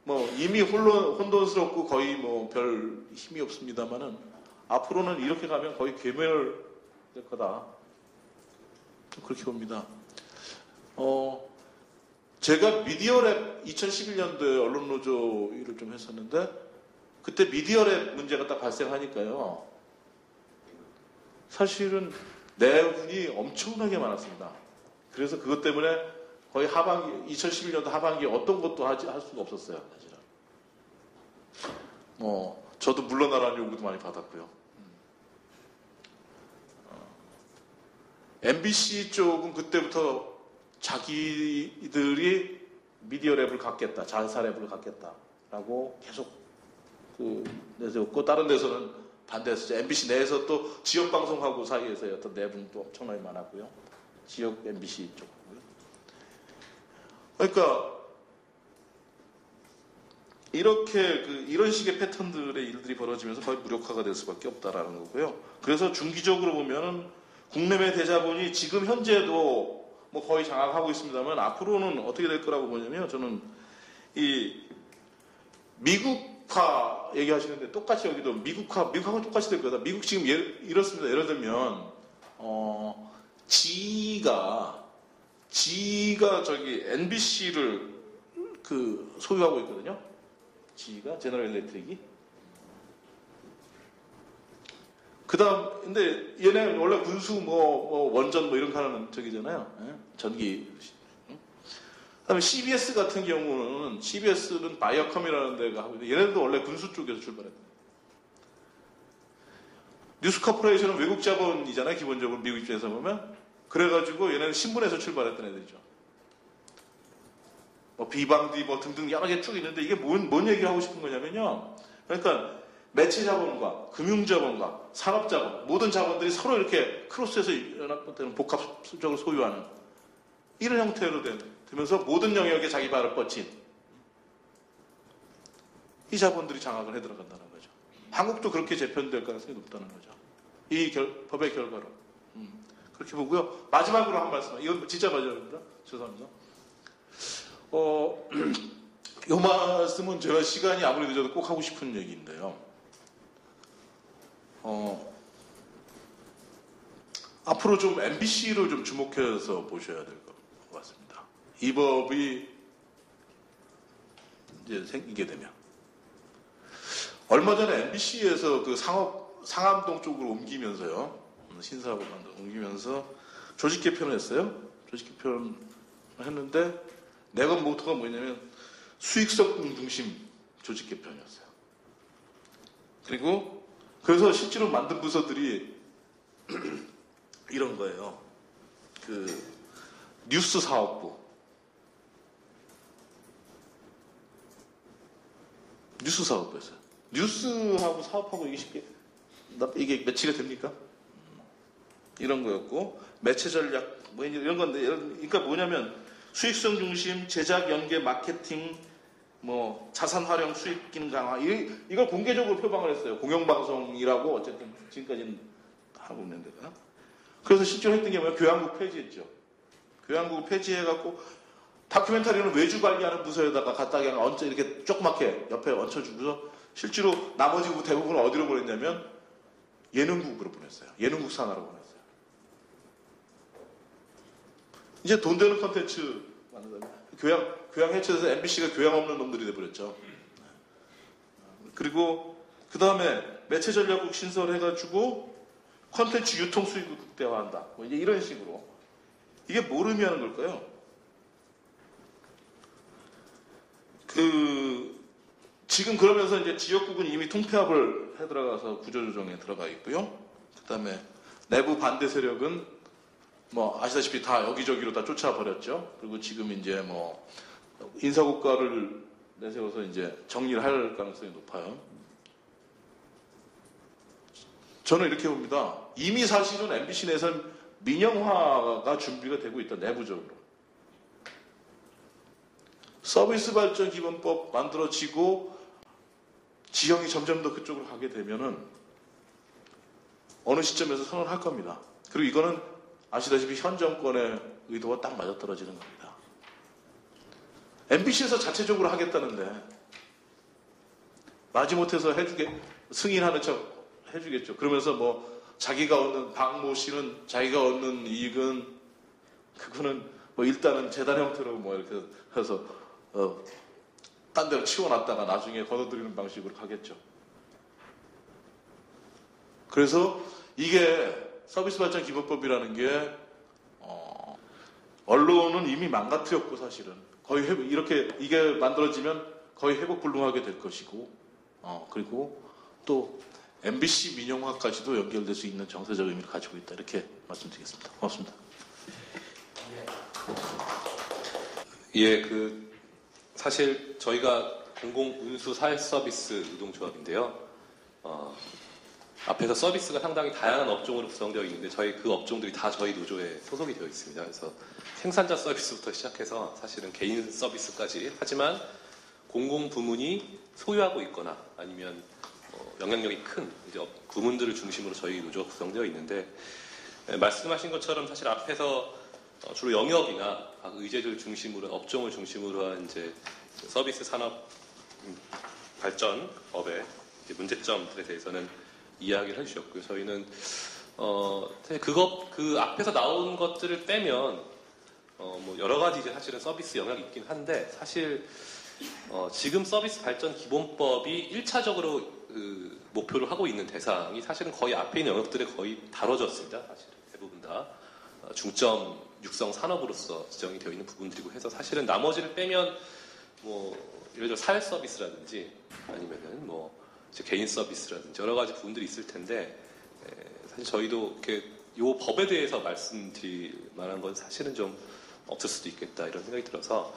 뭐 이미 혼돈스럽고 거의 뭐 별 힘이 없습니다만은 앞으로는 이렇게 가면 거의 괴멸될 거다. 그렇게 봅니다. 제가 미디어랩 2011년도에 언론노조 일을 좀 했었는데 그때 미디어랩 문제가 딱 발생하니까요. 사실은 내분이 엄청나게 많았습니다. 그래서 그것 때문에 거의 하반기 2011년도 하반기에 어떤 것도 할 수가 없었어요. 사실은. 뭐 저도 물러나라는 요구도 많이 받았고요. MBC 쪽은 그때부터 자기들이 미디어 랩을 갖겠다, 자사 랩을 갖겠다라고 계속 내세웠고 다른 데서는 반대했었죠. MBC 내에서 또 지역 방송하고 사이에서의 어떤 내분도 엄청나게 많았고요. 지역 MBC 쪽하고요. 그러니까 이렇게 이런 식의 패턴들의 일들이 벌어지면서 거의 무력화가 될 수밖에 없다라는 거고요. 그래서 중기적으로 보면은 국내외 대자본이 지금 현재도 뭐 거의 장악하고 있습니다만 앞으로는 어떻게 될 거라고 보냐면 저는 이 미국화 얘기하시는데 똑같이 여기도 미국하고 똑같이 될 거다. 미국 지금 이렇습니다. 예를 들면 지가 저기 NBC를 소유하고 있거든요. 지가 제너럴 일렉트릭이. 그다음 근데 얘네 원래 군수 뭐 원전 뭐 이런 거 하는 저기잖아요. 예? 전기. 그다음에 CBS 같은 경우는 CBS는 바이어컴이라는 데가 하고 있는데 얘네들도 원래 군수 쪽에서 출발했다. 뉴스 코퍼레이션은 외국 자본이잖아요. 기본적으로 미국 입장에서 보면. 그래가지고 얘네는 신문에서 출발했던 애들이죠. 뭐 비방디 뭐 등등 여러 개 쭉 있는데 이게 뭔 얘기를 하고 싶은 거냐면요. 그러니까 매체 자본과 금융 자본과 산업 자본 모든 자본들이 서로 이렇게 크로스해서 연합되는 복합적으로 소유하는 이런 형태로 되면서 모든 영역에 자기 발을 뻗친 이 자본들이 장악을 해 들어간다는 거죠. 한국도 그렇게 재편될 가능성이 높다는 거죠. 이 법의 결과로. 그렇게 보고요. 마지막으로 한 말씀. 이건 진짜 마지막입니다. 죄송합니다. 이 말씀은 제가 시간이 아무리 늦어도 꼭 하고 싶은 얘기인데요. 앞으로 좀 MBC를 좀 주목해서 보셔야 될 것 같습니다. 이 법이 이제 생기게 되면. 얼마 전에 MBC에서 상암동 쪽으로 옮기면서요. 신사하고 옮기면서 조직 개편을 했어요. 조직 개편을 했는데 내건 모토가 뭐냐면 수익성 중심 조직 개편이었어요. 그래서 실제로 만든 부서들이 이런 거예요. 뉴스 사업부. 뉴스 사업부였어요. 뉴스하고 사업하고 이게 매치가 됩니까? 이런 거였고 매체 전략 뭐 이런 건데 그러니까 뭐냐면 수익성 중심 제작 연계 마케팅 뭐 자산 활용 수익 기능 강화 이걸 공개적으로 표방을 했어요. 공영방송이라고 어쨌든 지금까지는 하고 있는 데가. 그래서 실제로 했던 게 뭐야? 교양국 폐지했죠. 교양국을 폐지해갖고 다큐멘터리는 외주 관리하는 부서에다가 갖다 그냥 이렇게 조그맣게 옆에 얹혀주고서 실제로 나머지 대부분을 어디로 보냈냐면 예능국으로 보냈어요. 예능국 산하로 보냈어요. 이제 돈 되는 컨텐츠 만든다. 교양 해체돼서 MBC가 교양 없는 놈들이 돼버렸죠. 그리고 그 다음에 매체 전략국 신설해가지고 콘텐츠 유통 수익을 극대화한다. 뭐 이제 이런 식으로. 이게 뭘 의미하는 걸까요? 지금 그러면서 이제 지역국은 이미 통폐합을 해 들어가서 구조조정에 들어가 있고요. 그 다음에 내부 반대 세력은 뭐 아시다시피 다 여기저기로 다 쫓아버렸죠. 그리고 지금 이제 뭐 인사고과를 내세워서 이제 정리를 할 가능성이 높아요. 저는 이렇게 봅니다. 이미 사실은 MBC 내에서는 민영화가 준비가 되고 있다, 내부적으로. 서비스 발전 기본법 만들어지고 지형이 점점 더 그쪽으로 가게 되면은 어느 시점에서 선언할 겁니다. 그리고 이거는 아시다시피 현 정권의 의도와 딱 맞아떨어지는 겁니다. MBC에서 자체적으로 하겠다는데 마지못해서 승인하는 척 해주겠죠. 그러면서 뭐 자기가 얻는 박모 씨는 자기가 얻는 이익은 그거는 뭐 일단은 재단 형태로 뭐 이렇게 해서 딴 데로 치워놨다가 나중에 걷어들이는 방식으로 가겠죠. 그래서 이게 서비스 발전 기본법이라는 게 언론은 이미 망가뜨렸고 사실은 거의 이렇게 이게 만들어지면 거의 회복불능하게 될 것이고 그리고 또 MBC 민영화까지도 연결될 수 있는 정세적 의미를 가지고 있다. 이렇게 말씀드리겠습니다. 고맙습니다. 예, 사실 저희가 공공운수 사회서비스 노동조합인데요. 앞에서 서비스가 상당히 다양한 업종으로 구성되어 있는데 저희 그 업종들이 다 저희 노조에 소속이 되어 있습니다. 그래서 생산자 서비스부터 시작해서 사실은 개인 서비스까지 하지만 공공부문이 소유하고 있거나 아니면 영향력이 큰 이제 부문들을 중심으로 저희 노조가 구성되어 있는데 말씀하신 것처럼 사실 앞에서 주로 영역이나 각 의제들 중심으로 업종을 중심으로 한 이제 서비스 산업 발전법의 문제점들에 대해서는 이야기를 해주셨고요. 저희는 그 앞에서 나온 것들을 빼면 뭐 여러 가지 이제 사실은 서비스 영역이 있긴 한데 사실 지금 서비스 발전 기본법이 1차적으로 목표를 하고 있는 대상이 사실은 거의 앞에 있는 영역들에 거의 다뤄졌습니다. 사실은 대부분 다 중점 육성 산업으로서 지정이 되어 있는 부분들이고 해서 사실은 나머지를 빼면 뭐 예를 들어 사회 서비스라든지 아니면은 뭐 이제 개인 서비스라든지 여러 가지 부분들이 있을 텐데 사실 저희도 이렇게 요 법에 대해서 말씀드릴 만한 건 사실은 좀 없을 수도 있겠다 이런 생각이 들어서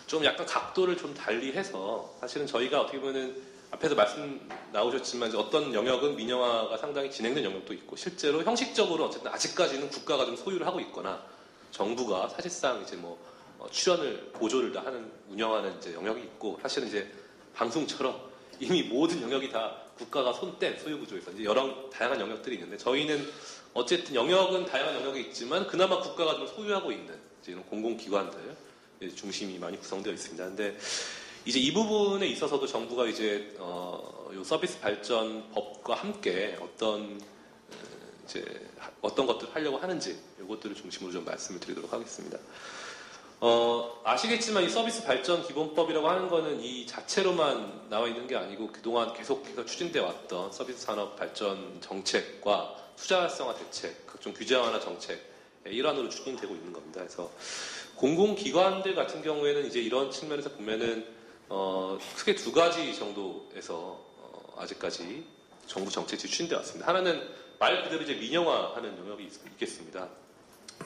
좀 약간 각도를 좀 달리해서 사실은 저희가 어떻게 보면은 앞에서 말씀 나오셨지만 이제 어떤 영역은 민영화가 상당히 진행된 영역도 있고 실제로 형식적으로 어쨌든 아직까지는 국가가 좀 소유를 하고 있거나 정부가 사실상 이제 뭐 출연을 보조를 다 하는 운영하는 이제 영역이 있고 사실은 이제 방송처럼 이미 모든 영역이 다 국가가 손뗀 소유 구조에서 이제 여러 다양한 영역들이 있는데 저희는 어쨌든 영역은 다양한 영역이 있지만 그나마 국가가 좀 소유하고 있는 이제 이런 공공기관들 중심이 많이 구성되어 있습니다. 근데 이제 이 부분에 있어서도 정부가 이제 요 서비스 발전 법과 함께 어떤 것들을 하려고 하는지 이것들을 중심으로 좀 말씀을 드리도록 하겠습니다. 아시겠지만 이 서비스 발전 기본법이라고 하는 거는 이 자체로만 나와 있는 게 아니고 그동안 계속해서 추진되어 왔던 서비스 산업 발전 정책과 투자 활성화 대책, 각종 규제 완화 정책의 일환으로 추진되고 있는 겁니다. 그래서 공공기관들 같은 경우에는 이제 이런 측면에서 보면은 크게 두 가지 정도에서 아직까지 정부 정책이 추진되어 왔습니다. 하나는 말 그대로 이제 민영화하는 영역이 있겠습니다.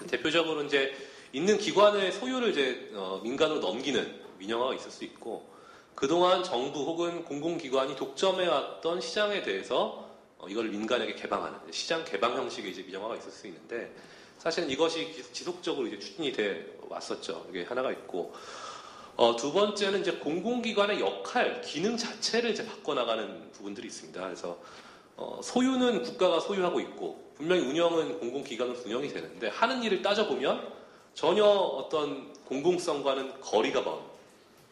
대표적으로 이제 있는 기관의 소유를 이제 민간으로 넘기는 민영화가 있을 수 있고 그동안 정부 혹은 공공기관이 독점해왔던 시장에 대해서 이걸 민간에게 개방하는 시장 개방 형식의 이제 민영화가 있을 수 있는데 사실은 이것이 지속적으로 이제 추진이 돼 왔었죠. 이게 하나가 있고 두 번째는 이제 공공기관의 역할, 기능 자체를 이제 바꿔나가는 부분들이 있습니다. 그래서 소유는 국가가 소유하고 있고 분명히 운영은 공공기관으로 운영이 되는데 하는 일을 따져보면 전혀 어떤 공공성과는 거리가 먼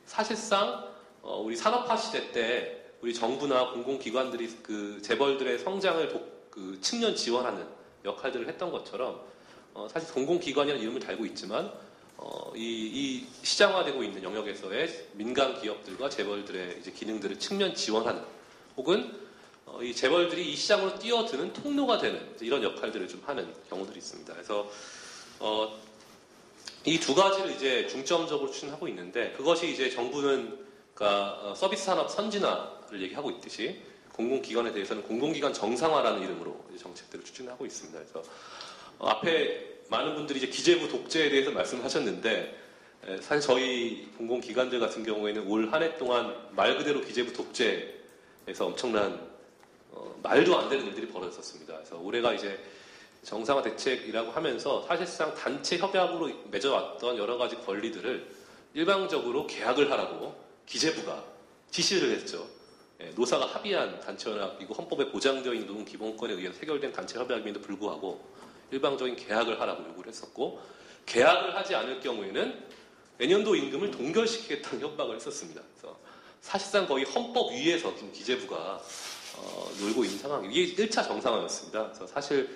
사실상 우리 산업화 시대 때 우리 정부나 공공기관들이 그 재벌들의 성장을 측면 지원하는 역할들을 했던 것처럼 사실 공공기관이라는 이름을 달고 있지만 이 시장화되고 있는 영역에서의 민간 기업들과 재벌들의 이제 기능들을 측면 지원하는 혹은 이 재벌들이 이 시장으로 뛰어드는 통로가 되는 이런 역할들을 좀 하는 경우들이 있습니다. 그래서 이 두 가지를 이제 중점적으로 추진하고 있는데 그것이 이제 정부는 그러니까 서비스 산업 선진화를 얘기하고 있듯이 공공기관에 대해서는 공공기관 정상화라는 이름으로 이제 정책들을 추진하고 있습니다. 그래서 앞에 많은 분들이 이제 기재부 독재에 대해서 말씀하셨는데 사실 저희 공공기관들 같은 경우에는 올 한 해 동안 말 그대로 기재부 독재에서 엄청난 말도 안 되는 일들이 벌어졌습니다. 그래서 올해가 이제 정상화 대책이라고 하면서 사실상 단체 협약으로 맺어왔던 여러 가지 권리들을 일방적으로 계약을 하라고 기재부가 지시를 했죠. 노사가 합의한 단체 협약이고 헌법에 보장되어 있는 노동 기본권에 의해서 체결된 단체 협약임에도 불구하고 일방적인 계약을 하라고 요구를 했었고 계약을 하지 않을 경우에는 내년도 임금을 동결시키겠다는 협박을 했었습니다. 그래서 사실상 거의 헌법 위에서 지금 기재부가 놀고 있는 상황이에요. 이게 1차 정상화였습니다. 그래서 사실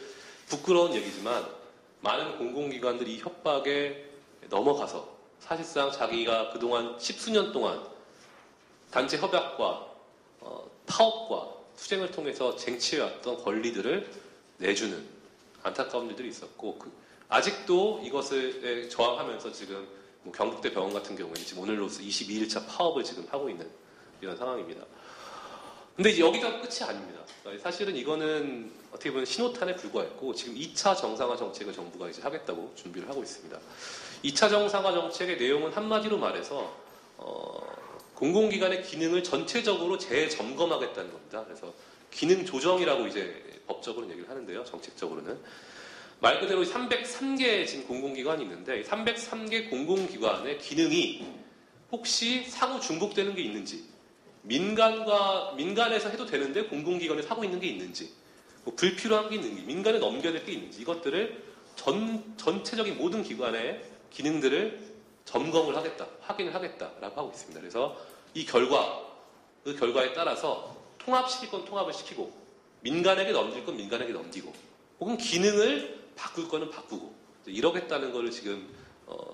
부끄러운 얘기지만 많은 공공기관들이 이 협박에 넘어가서 사실상 자기가 그동안 10수년 동안 단체 협약과 파업과 투쟁을 통해서 쟁취해왔던 권리들을 내주는 안타까운 일들이 있었고 아직도 이것을 저항하면서 지금 뭐 경북대 병원 같은 경우에는 지금 오늘로서 22일차 파업을 지금 하고 있는 이런 상황입니다. 근데 이제 여기가 끝이 아닙니다. 사실은 이거는 어떻게 보면 신호탄에 불과했고 지금 2차 정상화 정책을 정부가 이제 하겠다고 준비를 하고 있습니다. 2차 정상화 정책의 내용은 한마디로 말해서 공공기관의 기능을 전체적으로 재점검하겠다는 겁니다. 그래서 기능 조정이라고 이제 법적으로 얘기를 하는데요. 정책적으로는 말 그대로 303개 지금 공공기관이 있는데 303개 공공기관의 기능이 혹시 상호 중복되는 게 있는지 민간에서 해도 되는데 공공기관에서 하고 있는 게 있는지 뭐 불필요한 게 있는지 민간에 넘겨야 될 게 있는지 이것들을 전체적인 모든 기관의 기능들을 점검을 하겠다, 확인을 하겠다라고 하고 있습니다. 그래서 그 결과에 따라서 통합시킬 건 통합을 시키고 민간에게 넘길 건 민간에게 넘기고 혹은 기능을 바꿀 거는 바꾸고 이러겠다는 거를 지금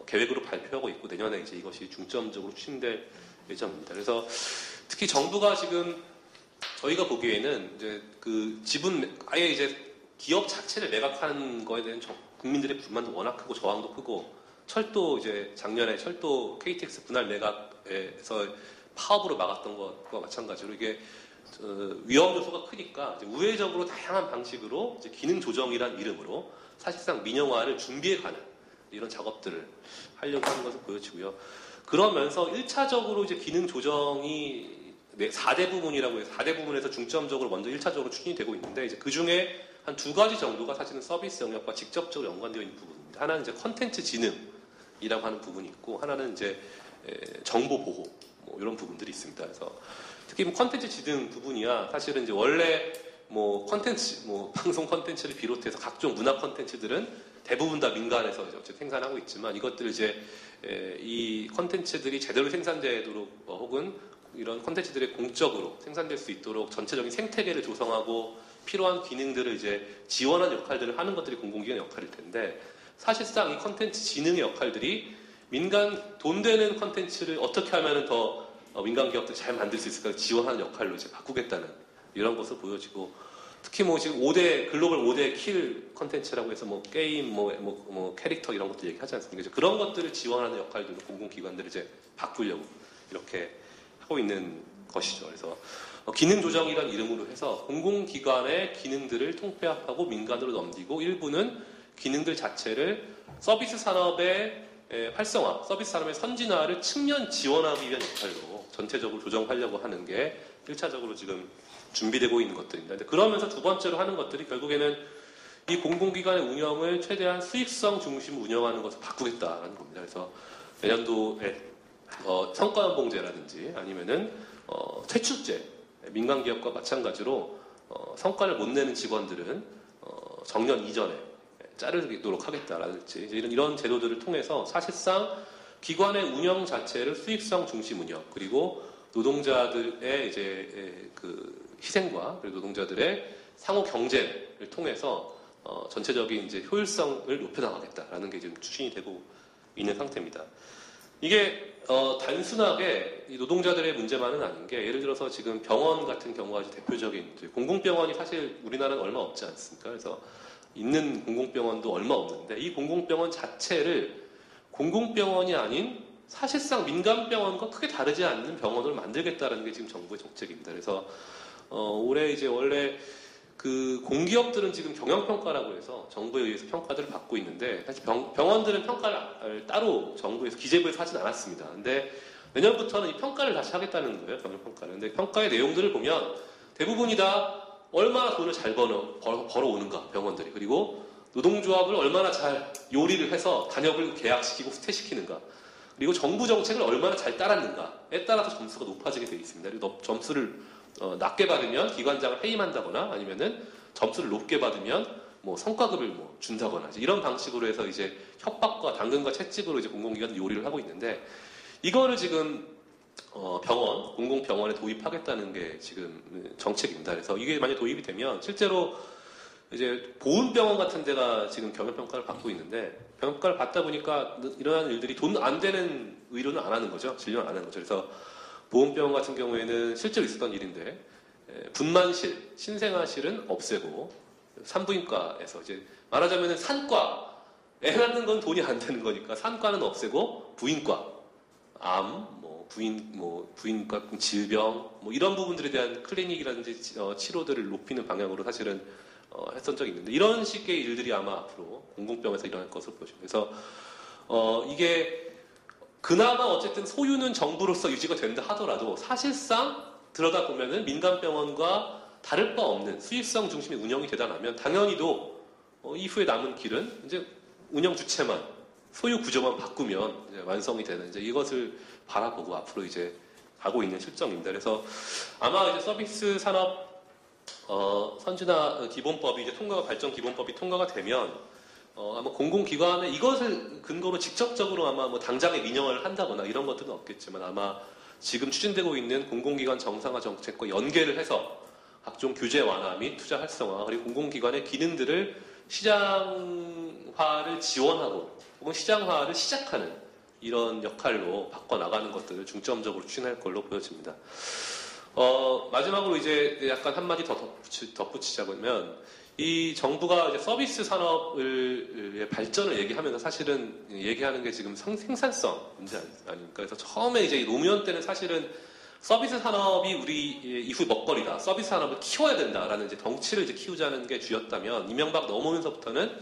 계획으로 발표하고 있고 내년에 이제 이것이 중점적으로 추진될 예정입니다. 그래서 특히 정부가 지금 저희가 보기에는 이제 그 지분 아예 이제 기업 자체를 매각하는 거에 대한 국민들의 불만도 워낙 크고 저항도 크고 철도 이제 작년에 철도 KTX 분할 매각에서 파업으로 막았던 것과 마찬가지로 이게 위험 요소가 크니까 이제 우회적으로 다양한 방식으로 이제 기능 조정이란 이름으로 사실상 민영화를 준비해가는 이런 작업들을 하려고 하는 것을 보여지고요. 그러면서 1차적으로 이제 기능 조정이 4대 부문이라고 해서 4대 부문에서 중점적으로 먼저 1차적으로 추진이 되고 있는데 이제 그 중에 한 2가지 정도가 사실은 서비스 영역과 직접적으로 연관되어 있는 부분입니다. 하나는 이제 컨텐츠 진흥이라고 하는 부분이 있고 하나는 이제 정보 보호 뭐 이런 부분들이 있습니다. 그래서 특히 뭐 컨텐츠 진흥 부분이야 사실은 이제 원래 뭐 컨텐츠 뭐 방송 컨텐츠를 비롯해서 각종 문화 컨텐츠들은 대부분 다 민간에서 이제 생산하고 있지만 이것들 이제 이 컨텐츠들이 제대로 생산되도록 혹은 이런 컨텐츠들이 공적으로 생산될 수 있도록 전체적인 생태계를 조성하고 필요한 기능들을 이제 지원하는 역할들을 하는 것들이 공공기관의 역할일 텐데 사실상 이 컨텐츠 진흥의 역할들이 민간 돈 되는 컨텐츠를 어떻게 하면 더 민간 기업들이 잘 만들 수 있을까 지원하는 역할로 이제 바꾸겠다는 이런 것을 보여지고 특히 뭐 지금 글로벌 5대 킬 컨텐츠라고 해서 뭐 게임, 뭐 캐릭터 이런 것들 얘기하지 않습니까? 그런 것들을 지원하는 역할들로 공공기관들을 이제 바꾸려고 이렇게 하고 있는 것이죠. 그래서 기능 조정이라는 이름으로 해서 공공기관의 기능들을 통폐합하고 민간으로 넘기고 일부는 기능들 자체를 서비스 산업의 활성화, 서비스 산업의 선진화를 측면 지원하기 위한 역할로 전체적으로 조정하려고 하는 게 1차적으로 지금 준비되고 있는 것들입니다. 근데 그러면서 두 번째로 하는 것들이 결국에는 이 공공기관의 운영을 최대한 수익성 중심 운영하는 것을 바꾸겠다는 겁니다. 그래서 내년도에 성과연봉제라든지 아니면은 퇴출제, 민간기업과 마찬가지로 성과를 못 내는 직원들은 정년 이전에 자르도록 하겠다라든지 이런 제도들을 통해서 사실상 기관의 운영 자체를 수익성 중심 운영 그리고 노동자들의 이제 그 희생과 그리고 노동자들의 상호 경쟁을 통해서 전체적인 이제 효율성을 높여나가겠다라는 게 지금 추진이 되고 있는 상태입니다. 이게 단순하게 이 노동자들의 문제만은 아닌 게 예를 들어서 지금 병원 같은 경우가 아주 대표적인 공공병원이 사실 우리나라는 얼마 없지 않습니까? 그래서 있는 공공병원도 얼마 없는데 이 공공병원 자체를 공공병원이 아닌 사실상 민간병원과 크게 다르지 않는 병원을 만들겠다는 게 지금 정부의 정책입니다. 그래서 올해 이제 원래 그 공기업들은 지금 경영평가라고 해서 정부에 의해서 평가들을 받고 있는데 사실 병원들은 평가를 따로 정부에서 기재부에서 하진 않았습니다. 근데 내년부터는 이 평가를 다시 하겠다는 거예요. 경영평가를. 근데 평가의 내용들을 보면 대부분이 다 얼마나 돈을 잘 벌어오는가 병원들이. 그리고 노동조합을 얼마나 잘 요리를 해서 단협을 계약시키고 후퇴시키는가. 그리고 정부 정책을 얼마나 잘 따랐는가에 따라서 점수가 높아지게 되어 있습니다. 그리고 점수를 낮게 받으면 기관장을 해임한다거나 아니면은 점수를 높게 받으면 뭐 성과급을 뭐 준다거나 이런 방식으로 해서 이제 협박과 당근과 채찍으로 이제 공공기관 요리를 하고 있는데 이거를 지금 공공병원에 도입하겠다는 게 지금 정책입니다. 그래서 이게 만약 도입이 되면 실제로 이제 보훈병원 같은 데가 지금 경영평가를 받고 있는데 평가를 받다 보니까 이러한 일들이 돈 안 되는 의료는 안 하는 거죠. 진료는 안 하는 거죠. 그래서 보훈병원 같은 경우에는 실제로 있었던 일인데 분만실, 신생아실은 없애고 산부인과에서 이제 말하자면 산과 애 낳는 건 돈이 안 되는 거니까 산과는 없애고 부인과 암, 부인과 질병 이런 부분들에 대한 클리닉이라든지 치료들을 높이는 방향으로 사실은 했던 적이 있는데 이런 식의 일들이 아마 앞으로 공공병원에서 일어날 것으로 보여집니다. 그래서 이게 그나마 어쨌든 소유는 정부로서 유지가 된다 하더라도 사실상 들여다보면은 민간병원과 다를 바 없는 수익성 중심의 운영이 되다 나면 당연히도 이후에 남은 길은 이제 운영 주체만 소유 구조만 바꾸면 이제 완성이 되는 이제 이것을 바라보고 앞으로 이제 가고 있는 실정입니다. 그래서 아마 이제 서비스 산업 선진화 기본법이 이제 발전 기본법이 통과가 되면 아마 공공기관에 이것을 근거로 직접적으로 아마 뭐 당장에 민영화를 한다거나 이런 것들은 없겠지만 아마 지금 추진되고 있는 공공기관 정상화 정책과 연계를 해서 각종 규제 완화 및 투자 활성화 그리고 공공기관의 기능들을 시장화를 지원하고 혹은 시장화를 시작하는 이런 역할로 바꿔나가는 것들을 중점적으로 추진할 걸로 보여집니다. 마지막으로 이제 약간 한마디 더 덧붙이자면 이 정부가 이제 서비스 산업의 발전을 얘기하면서 사실은 얘기하는 게 지금 생산성 문제 아닙니까? 그래서 처음에 이제 노무현 때는 사실은 서비스 산업이 우리 이후 먹거리다. 서비스 산업을 키워야 된다라는 이제 덩치를 이제 키우자는 게 주였다면 이명박 넘어오면서부터는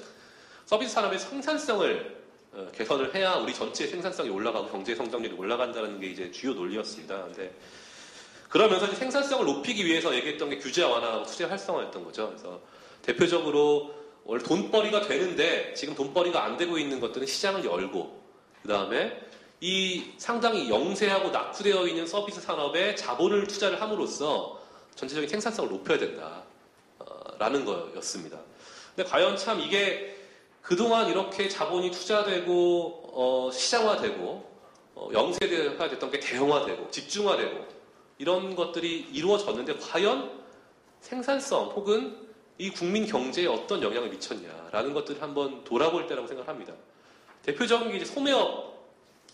서비스 산업의 생산성을 개선을 해야 우리 전체의 생산성이 올라가고 경제 성장률이 올라간다는 게 이제 주요 논리였습니다. 근데 그러면서 이제 생산성을 높이기 위해서 얘기했던 게 규제 완화하고 투자 활성화였던 거죠. 그래서 대표적으로 원래 돈벌이가 되는데 지금 돈벌이가 안 되고 있는 것들은 시장을 열고 그 다음에 이 상당히 영세하고 낙후되어 있는 서비스 산업에 자본을 투자를 함으로써 전체적인 생산성을 높여야 된다라는 거였습니다. 근데 과연 참 이게 그동안 이렇게 자본이 투자되고 시장화되고 영세가 됐던 게 대형화되고 집중화되고 이런 것들이 이루어졌는데 과연 생산성 혹은 이 국민 경제에 어떤 영향을 미쳤냐라는 것들을 한번 돌아볼 때라고 생각합니다. 대표적인 게 이제 소매업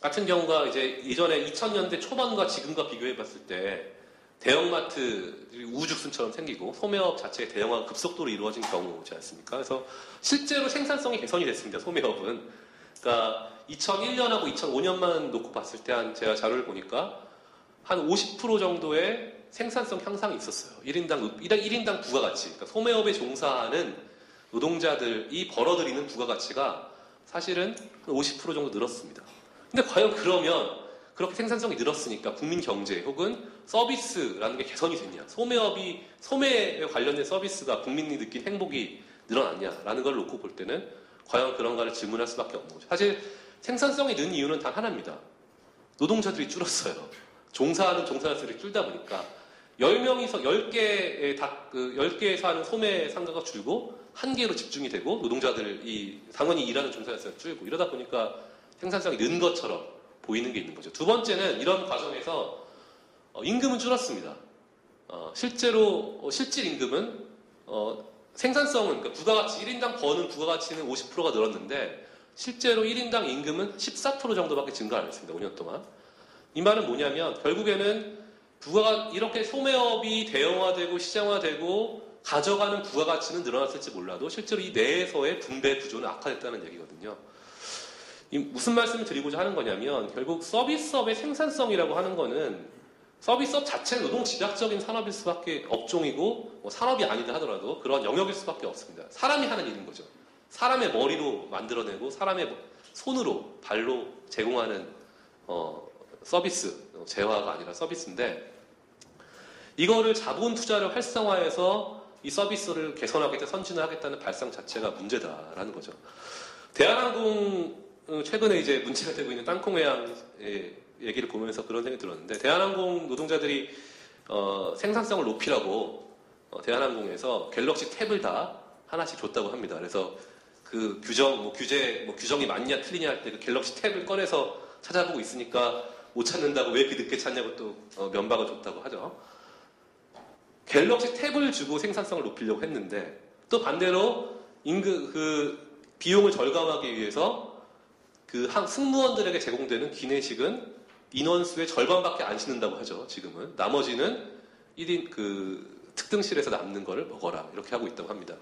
같은 경우가 이제 예전에 2000년대 초반과 지금과 비교해 봤을 때 대형마트들이 우후죽순처럼 생기고 소매업 자체의 대형화가 급속도로 이루어진 경우지 않습니까? 그래서 실제로 생산성이 개선이 됐습니다. 소매업은. 그러니까 2001년하고 2005년만 놓고 봤을 때 제가 자료를 보니까 한 50% 정도의 생산성 향상이 있었어요. 1인당 부가가치. 그러니까 소매업에 종사하는 노동자들이 벌어들이는 부가가치가 사실은 한 50% 정도 늘었습니다. 근데 과연 그러면 그렇게 생산성이 늘었으니까 국민 경제 혹은 서비스라는 게 개선이 됐냐? 소매에 관련된 서비스가 국민이 느낀 행복이 늘어났냐라는 걸 놓고 볼 때는 과연 그런가를 질문할 수밖에 없는 거죠. 사실 생산성이 는 이유는 단 하나입니다. 노동자들이 줄었어요. 종사하는 종사자들이 줄다 보니까 10명이서 10개에서 하는 소매 상가가 줄고 1개로 집중이 되고 노동자들이 당연히 일하는 종사자들이 줄고 이러다 보니까 생산성이 는 것처럼 보이는 게 있는 거죠. 두 번째는 이런 과정에서 임금은 줄었습니다. 실제로 실질 임금은 생산성은 그러니까 부가가치 1인당 버는 부가가치는 50%가 늘었는데 실제로 1인당 임금은 14% 정도밖에 증가 안 했습니다. 5년 동안. 이 말은 뭐냐면 결국에는 부가가 이렇게 소매업이 대형화되고 시장화되고 가져가는 부가가치는 늘어났을지 몰라도 실제로 이 내에서의 분배 구조는 악화됐다는 얘기거든요. 무슨 말씀을 드리고자 하는 거냐면 결국 서비스업의 생산성이라고 하는 거는 서비스업 자체는 노동 집약적인 산업일 수밖에 업종이고 뭐 산업이 아니다 하더라도 그런 영역일 수밖에 없습니다. 사람이 하는 일인 거죠. 사람의 머리로 만들어내고 사람의 손으로 발로 제공하는 서비스, 재화가 아니라 서비스인데 이거를 자본 투자를 활성화해서 이 서비스를 개선하겠다, 선진을 하겠다는 발상 자체가 문제다라는 거죠. 대한항공 최근에 이제 문제가 되고 있는 땅콩회항의 얘기를 보면서 그런 생각이 들었는데 대한항공 노동자들이 생산성을 높이라고 대한항공에서 갤럭시 탭을 다 하나씩 줬다고 합니다. 그래서 그 규정이 맞냐 틀리냐 할 때 그 갤럭시 탭을 꺼내서 찾아보고 있으니까 못 찾는다고 왜 이렇게 늦게 찾냐고 또 면박을 줬다고 하죠. 갤럭시 탭을 주고 생산성을 높이려고 했는데 또 반대로 그 비용을 절감하기 위해서 그 승무원들에게 제공되는 기내식은 인원수의 절반밖에 안 싣는다고 하죠. 지금은 나머지는 1인 그 특등실에서 남는 거를 먹어라 이렇게 하고 있다고 합니다.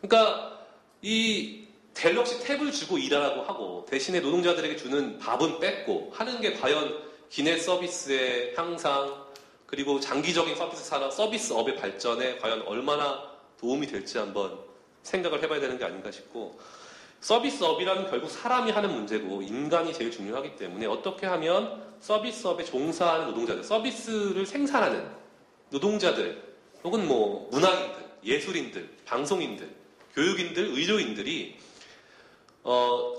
그러니까 이 갤럭시 탭을 주고 일하라고 하고 대신에 노동자들에게 주는 밥은 뺏고 하는 게 과연 기내 서비스의 향상 그리고 장기적인 서비스업의 발전에 과연 얼마나 도움이 될지 한번 생각을 해봐야 되는 게 아닌가 싶고 서비스업이라는 결국 사람이 하는 문제고 인간이 제일 중요하기 때문에 어떻게 하면 서비스업에 종사하는 노동자들, 서비스를 생산하는 노동자들 혹은 뭐 문화인들, 예술인들, 방송인들, 교육인들, 의료인들이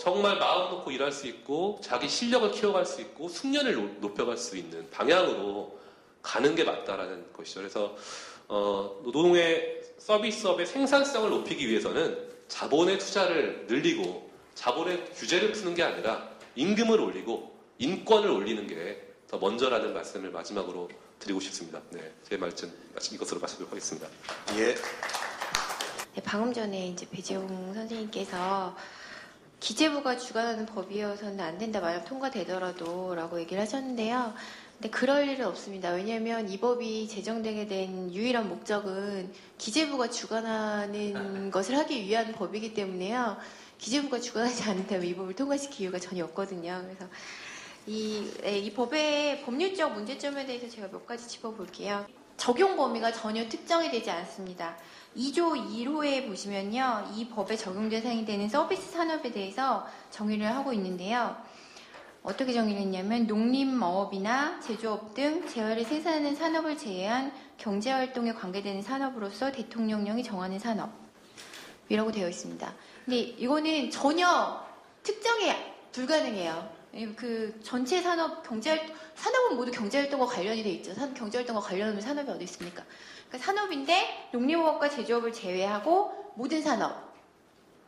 정말 마음 놓고 일할 수 있고 자기 실력을 키워갈 수 있고 숙련을 높여갈 수 있는 방향으로 가는 게 맞다라는 것이죠. 그래서 노동의 서비스업의 생산성을 높이기 위해서는 자본의 투자를 늘리고 자본의 규제를 푸는 게 아니라 임금을 올리고 인권을 올리는 게 더 먼저라는 말씀을 마지막으로 드리고 싶습니다. 네, 제 말씀 이것으로 마치도록 하겠습니다. 예. 네, 방금 전에 이제 배재홍 선생님께서 기재부가 주관하는 법이어서는 안 된다, 만약 통과되더라도 라고 얘기를 하셨는데요. 근데 그럴 일은 없습니다. 왜냐하면 이 법이 제정되게 된 유일한 목적은 기재부가 주관하는 것을 하기 위한 법이기 때문에요. 기재부가 주관하지 않는다면 이 법을 통과시킬 이유가 전혀 없거든요. 그래서 이 법의 법률적 문제점에 대해서 제가 몇 가지 짚어볼게요. 적용 범위가 전혀 특정이 되지 않습니다. 2조 1호에 보시면요. 이 법에 적용 대상이 되는 서비스 산업에 대해서 정의를 하고 있는데요. 어떻게 정의를 했냐면 농림어업이나 제조업 등 재화를 생산하는 산업을 제외한 경제활동에 관계되는 산업으로서 대통령령이 정하는 산업이라고 되어 있습니다. 근데 이거는 전혀 특정이 불가능해요. 그 전체 산업은 모두 경제활동과 관련이 돼 있죠. 경제활동과 관련하는 산업이 어디 있습니까? 그러니까 산업인데 농림업과 제조업을 제외하고 모든 산업.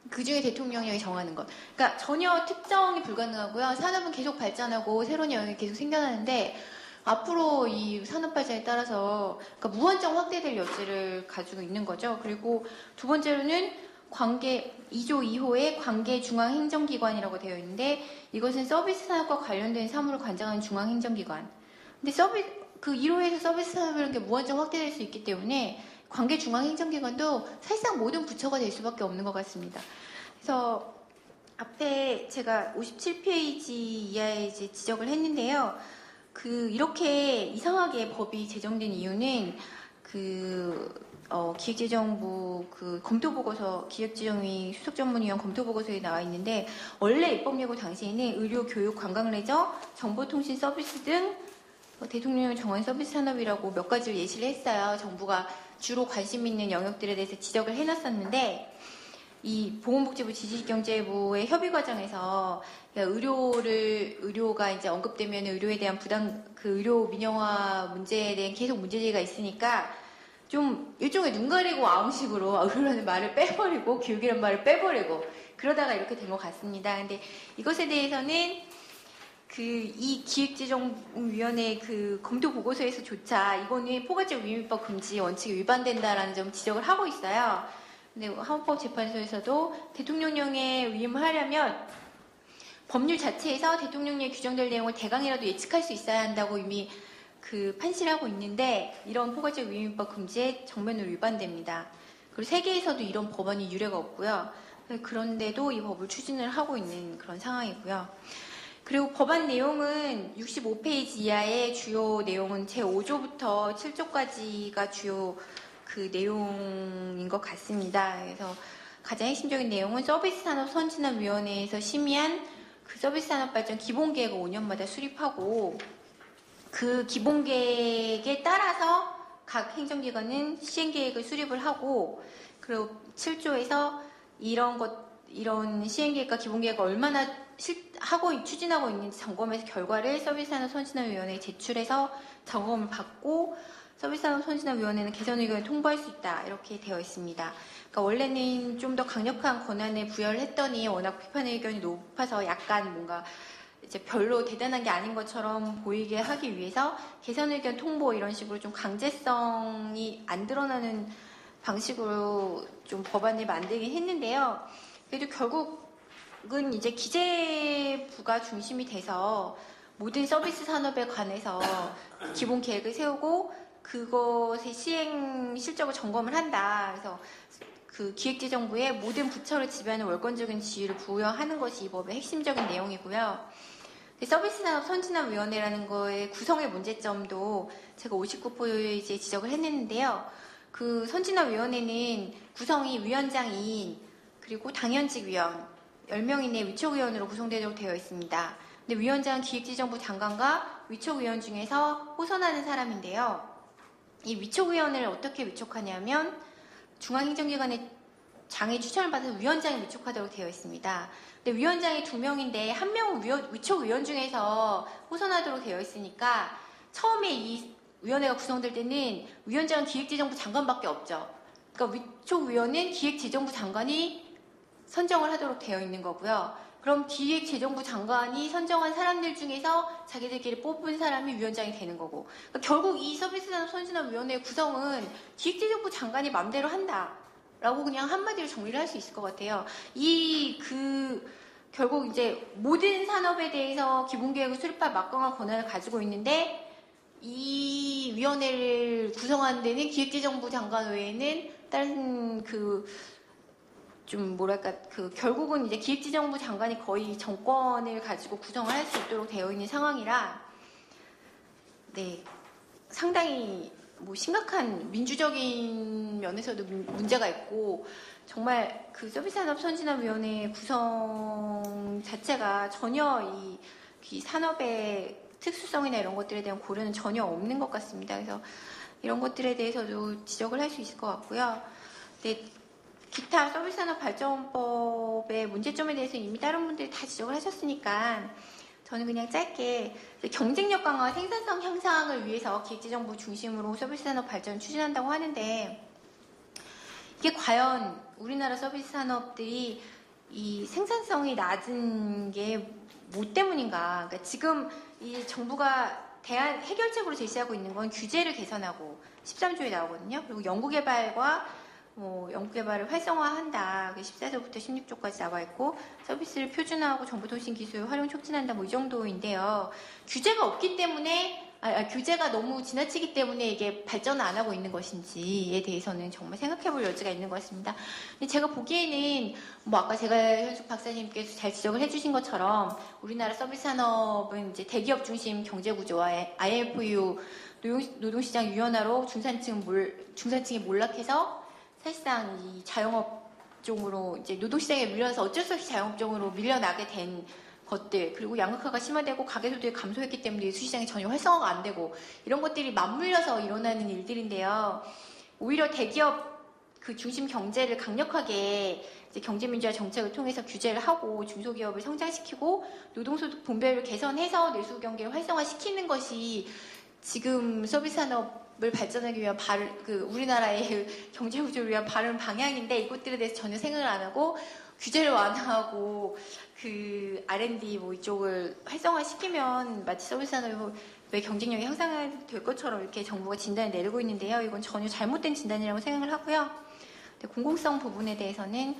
그 중에 대통령령이 정하는 것. 그러니까 전혀 특정이 불가능하고요. 산업은 계속 발전하고 새로운 영역이 계속 생겨나는데 앞으로 이 산업 발전에 따라서 그러니까 무한정 확대될 여지를 가지고 있는 거죠. 그리고 두 번째로는 2조 2호에 관계중앙행정기관이라고 되어 있는데 이것은 서비스 산업과 관련된 사무를 관장하는 중앙행정기관. 근데 그 1호에서 서비스 산업이라는 게 무한정 확대될 수 있기 때문에 관계중앙행정기관도 사실상 모든 부처가 될 수밖에 없는 것 같습니다. 그래서 앞에 제가 57페이지 이하에 이제 지적을 했는데요. 이렇게 이상하게 법이 제정된 이유는 기획재정부 검토보고서, 기획재정위 수석전문위원 검토보고서에 나와 있는데 원래 입법예고 당시에는 의료, 교육, 관광레저, 정보통신 서비스 등 대통령이 정한 서비스 산업이라고 몇 가지를 예시를 했어요. 정부가 주로 관심 있는 영역들에 대해서 지적을 해놨었는데 이 보건복지부 지식경제부의 협의 과정에서 의료가 이제 언급되면 의료에 대한 부담, 의료 민영화 문제에 대한 계속 문제제기가 있으니까 좀 일종의 눈 가리고 아웅식으로 의료라는 말을 빼버리고 교육이라는 말을 빼버리고 그러다가 이렇게 된 것 같습니다. 근데 이것에 대해서는 이 기획재정위원회 검토 보고서에서조차 이거는 포괄적 위임법 금지 원칙에 위반된다라는 점 지적을 하고 있어요. 근데 헌법재판소에서도 대통령령에 위임하려면 법률 자체에서 대통령령에 규정될 내용을 대강이라도 예측할 수 있어야 한다고 이미 그 판시를 하고 있는데 이런 포괄적 위임법 금지에 정면으로 위반됩니다. 그리고 세계에서도 이런 법안이 유례가 없고요. 그런데도 이 법을 추진을 하고 있는 그런 상황이고요. 그리고 법안 내용은 65페이지 이하의 주요 내용은 제5조부터 7조까지가 주요 그 내용인 것 같습니다. 그래서 가장 핵심적인 내용은 서비스산업선진화위원회에서 심의한 그 서비스산업발전 기본계획을 5년마다 수립하고 그 기본계획에 따라서 각 행정기관은 시행계획을 수립을 하고 그리고 7조에서 이런 시행계획과 기본계획을 얼마나 추진하고 있는지 점검해서 결과를 서비스산업선진화위원회에 제출해서 점검을 받고 서비스산업선진화위원회는 개선 의견을 통보할 수 있다 이렇게 되어 있습니다. 그러니까 원래는 좀 더 강력한 권한을 부여를 했더니 워낙 비판 의견이 높아서 약간 뭔가 이제 별로 대단한 게 아닌 것처럼 보이게 하기 위해서 개선 의견 통보 이런 식으로 좀 강제성이 안 드러나는 방식으로 좀 법안을 만들긴 했는데요. 그래도 결국은 이제 기재부가 중심이 돼서 모든 서비스 산업에 관해서 기본 계획을 세우고 그것의 시행 실적을 점검을 한다. 그래서 그 기획재정부의 모든 부처를 지배하는 월권적인 지위를 부여하는 것이 이 법의 핵심적인 내용이고요. 서비스산업선진화위원회라는 거의 구성의 문제점도 제가 59페이지에 지적을 했는데요. 그 선진화위원회는 구성이 위원장인 그리고 당연직 위원 10명 이내 위촉위원으로 구성되도록 되어 있습니다. 근데 위원장은 기획재정부 장관과 위촉위원 중에서 호선하는 사람인데요. 이 위촉위원을 어떻게 위촉하냐면 중앙행정기관의 장의 추천을 받아서 위원장이 위촉하도록 되어 있습니다. 근데 위원장이 2명인데 한 명은 위촉위원 중에서 호선하도록 되어 있으니까 처음에 이 위원회가 구성될 때는 위원장은 기획재정부 장관밖에 없죠. 그러니까 위촉위원은 기획재정부 장관이 선정을 하도록 되어 있는 거고요. 그럼 기획재정부 장관이 선정한 사람들 중에서 자기들끼리 뽑은 사람이 위원장이 되는 거고. 그러니까 결국 이 서비스산업선진화위원회 구성은 기획재정부 장관이 맘대로 한다. 라고 그냥 한마디로 정리를 할 수 있을 것 같아요. 결국 이제 모든 산업에 대해서 기본계획을 수립할 막강한 권한을 가지고 있는데 이 위원회를 구성하는 데는 기획재정부 장관 외에는 다른 결국은 이제 기획재정부 장관이 거의 정권을 가지고 구성을 할 수 있도록 되어 있는 상황이라, 네, 상당히 심각한 민주적인 면에서도 문제가 있고, 정말 그 서비스산업선진화위원회 구성 자체가 전혀 이 산업의 특수성이나 이런 것들에 대한 고려는 전혀 없는 것 같습니다. 그래서 이런 것들에 대해서도 지적을 할 수 있을 것 같고요. 네, 기타 서비스산업발전법의 문제점에 대해서 이미 다른 분들이 다 지적을 하셨으니까 저는 그냥 짧게 경쟁력 강화와 생산성 향상을 위해서 기획재정부 중심으로 서비스산업 발전을 추진한다고 하는데 이게 과연 우리나라 서비스산업들이 이 생산성이 낮은 게 뭐 때문인가. 그러니까 지금 이 정부가 해결책으로 제시하고 있는 건 규제를 개선하고 13조에 나오거든요. 그리고 연구개발과 연구개발을 활성화한다. 14조부터 16조까지 나와 있고 서비스를 표준화하고 정보통신 기술 활용 촉진한다. 이 정도인데요. 규제가 없기 때문에 규제가 너무 지나치기 때문에 이게 발전을 안 하고 있는 것인지에 대해서는 정말 생각해볼 여지가 있는 것 같습니다. 근데 제가 보기에는 아까 제가 현숙 박사님께서 잘 지적을 해주신 것처럼 우리나라 서비스 산업은 이제 대기업 중심 경제 구조와 IFU 노동시장 유연화로 중산층이 몰락해서 사실상 이 자영업 쪽으로 이제 노동시장에 밀려나서 어쩔 수 없이 자영업종으로 밀려나게 된 것들, 그리고 양극화가 심화되고 가계소득이 감소했기 때문에 수시장이 전혀 활성화가 안 되고 이런 것들이 맞물려서 일어나는 일들인데요. 오히려 대기업 그 중심 경제를 강력하게 이제 경제민주화 정책을 통해서 규제를 하고 중소기업을 성장시키고 노동소득 분배율을 개선해서 내수 경기를 활성화시키는 것이 지금 서비스 산업을 발전하기 위한 우리나라의 경제 구조를 위한 바른 방향인데 이것들에 대해서 전혀 생각을 안 하고 규제를 완화하고 그 R&D 이쪽을 활성화시키면 마치 서비스 산업의 경쟁력이 향상될 것처럼 이렇게 정부가 진단을 내리고 있는데요. 이건 전혀 잘못된 진단이라고 생각을 하고요. 공공성 부분에 대해서는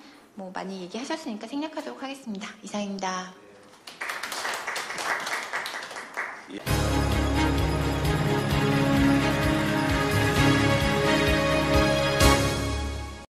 많이 얘기하셨으니까 생략하도록 하겠습니다. 이상입니다.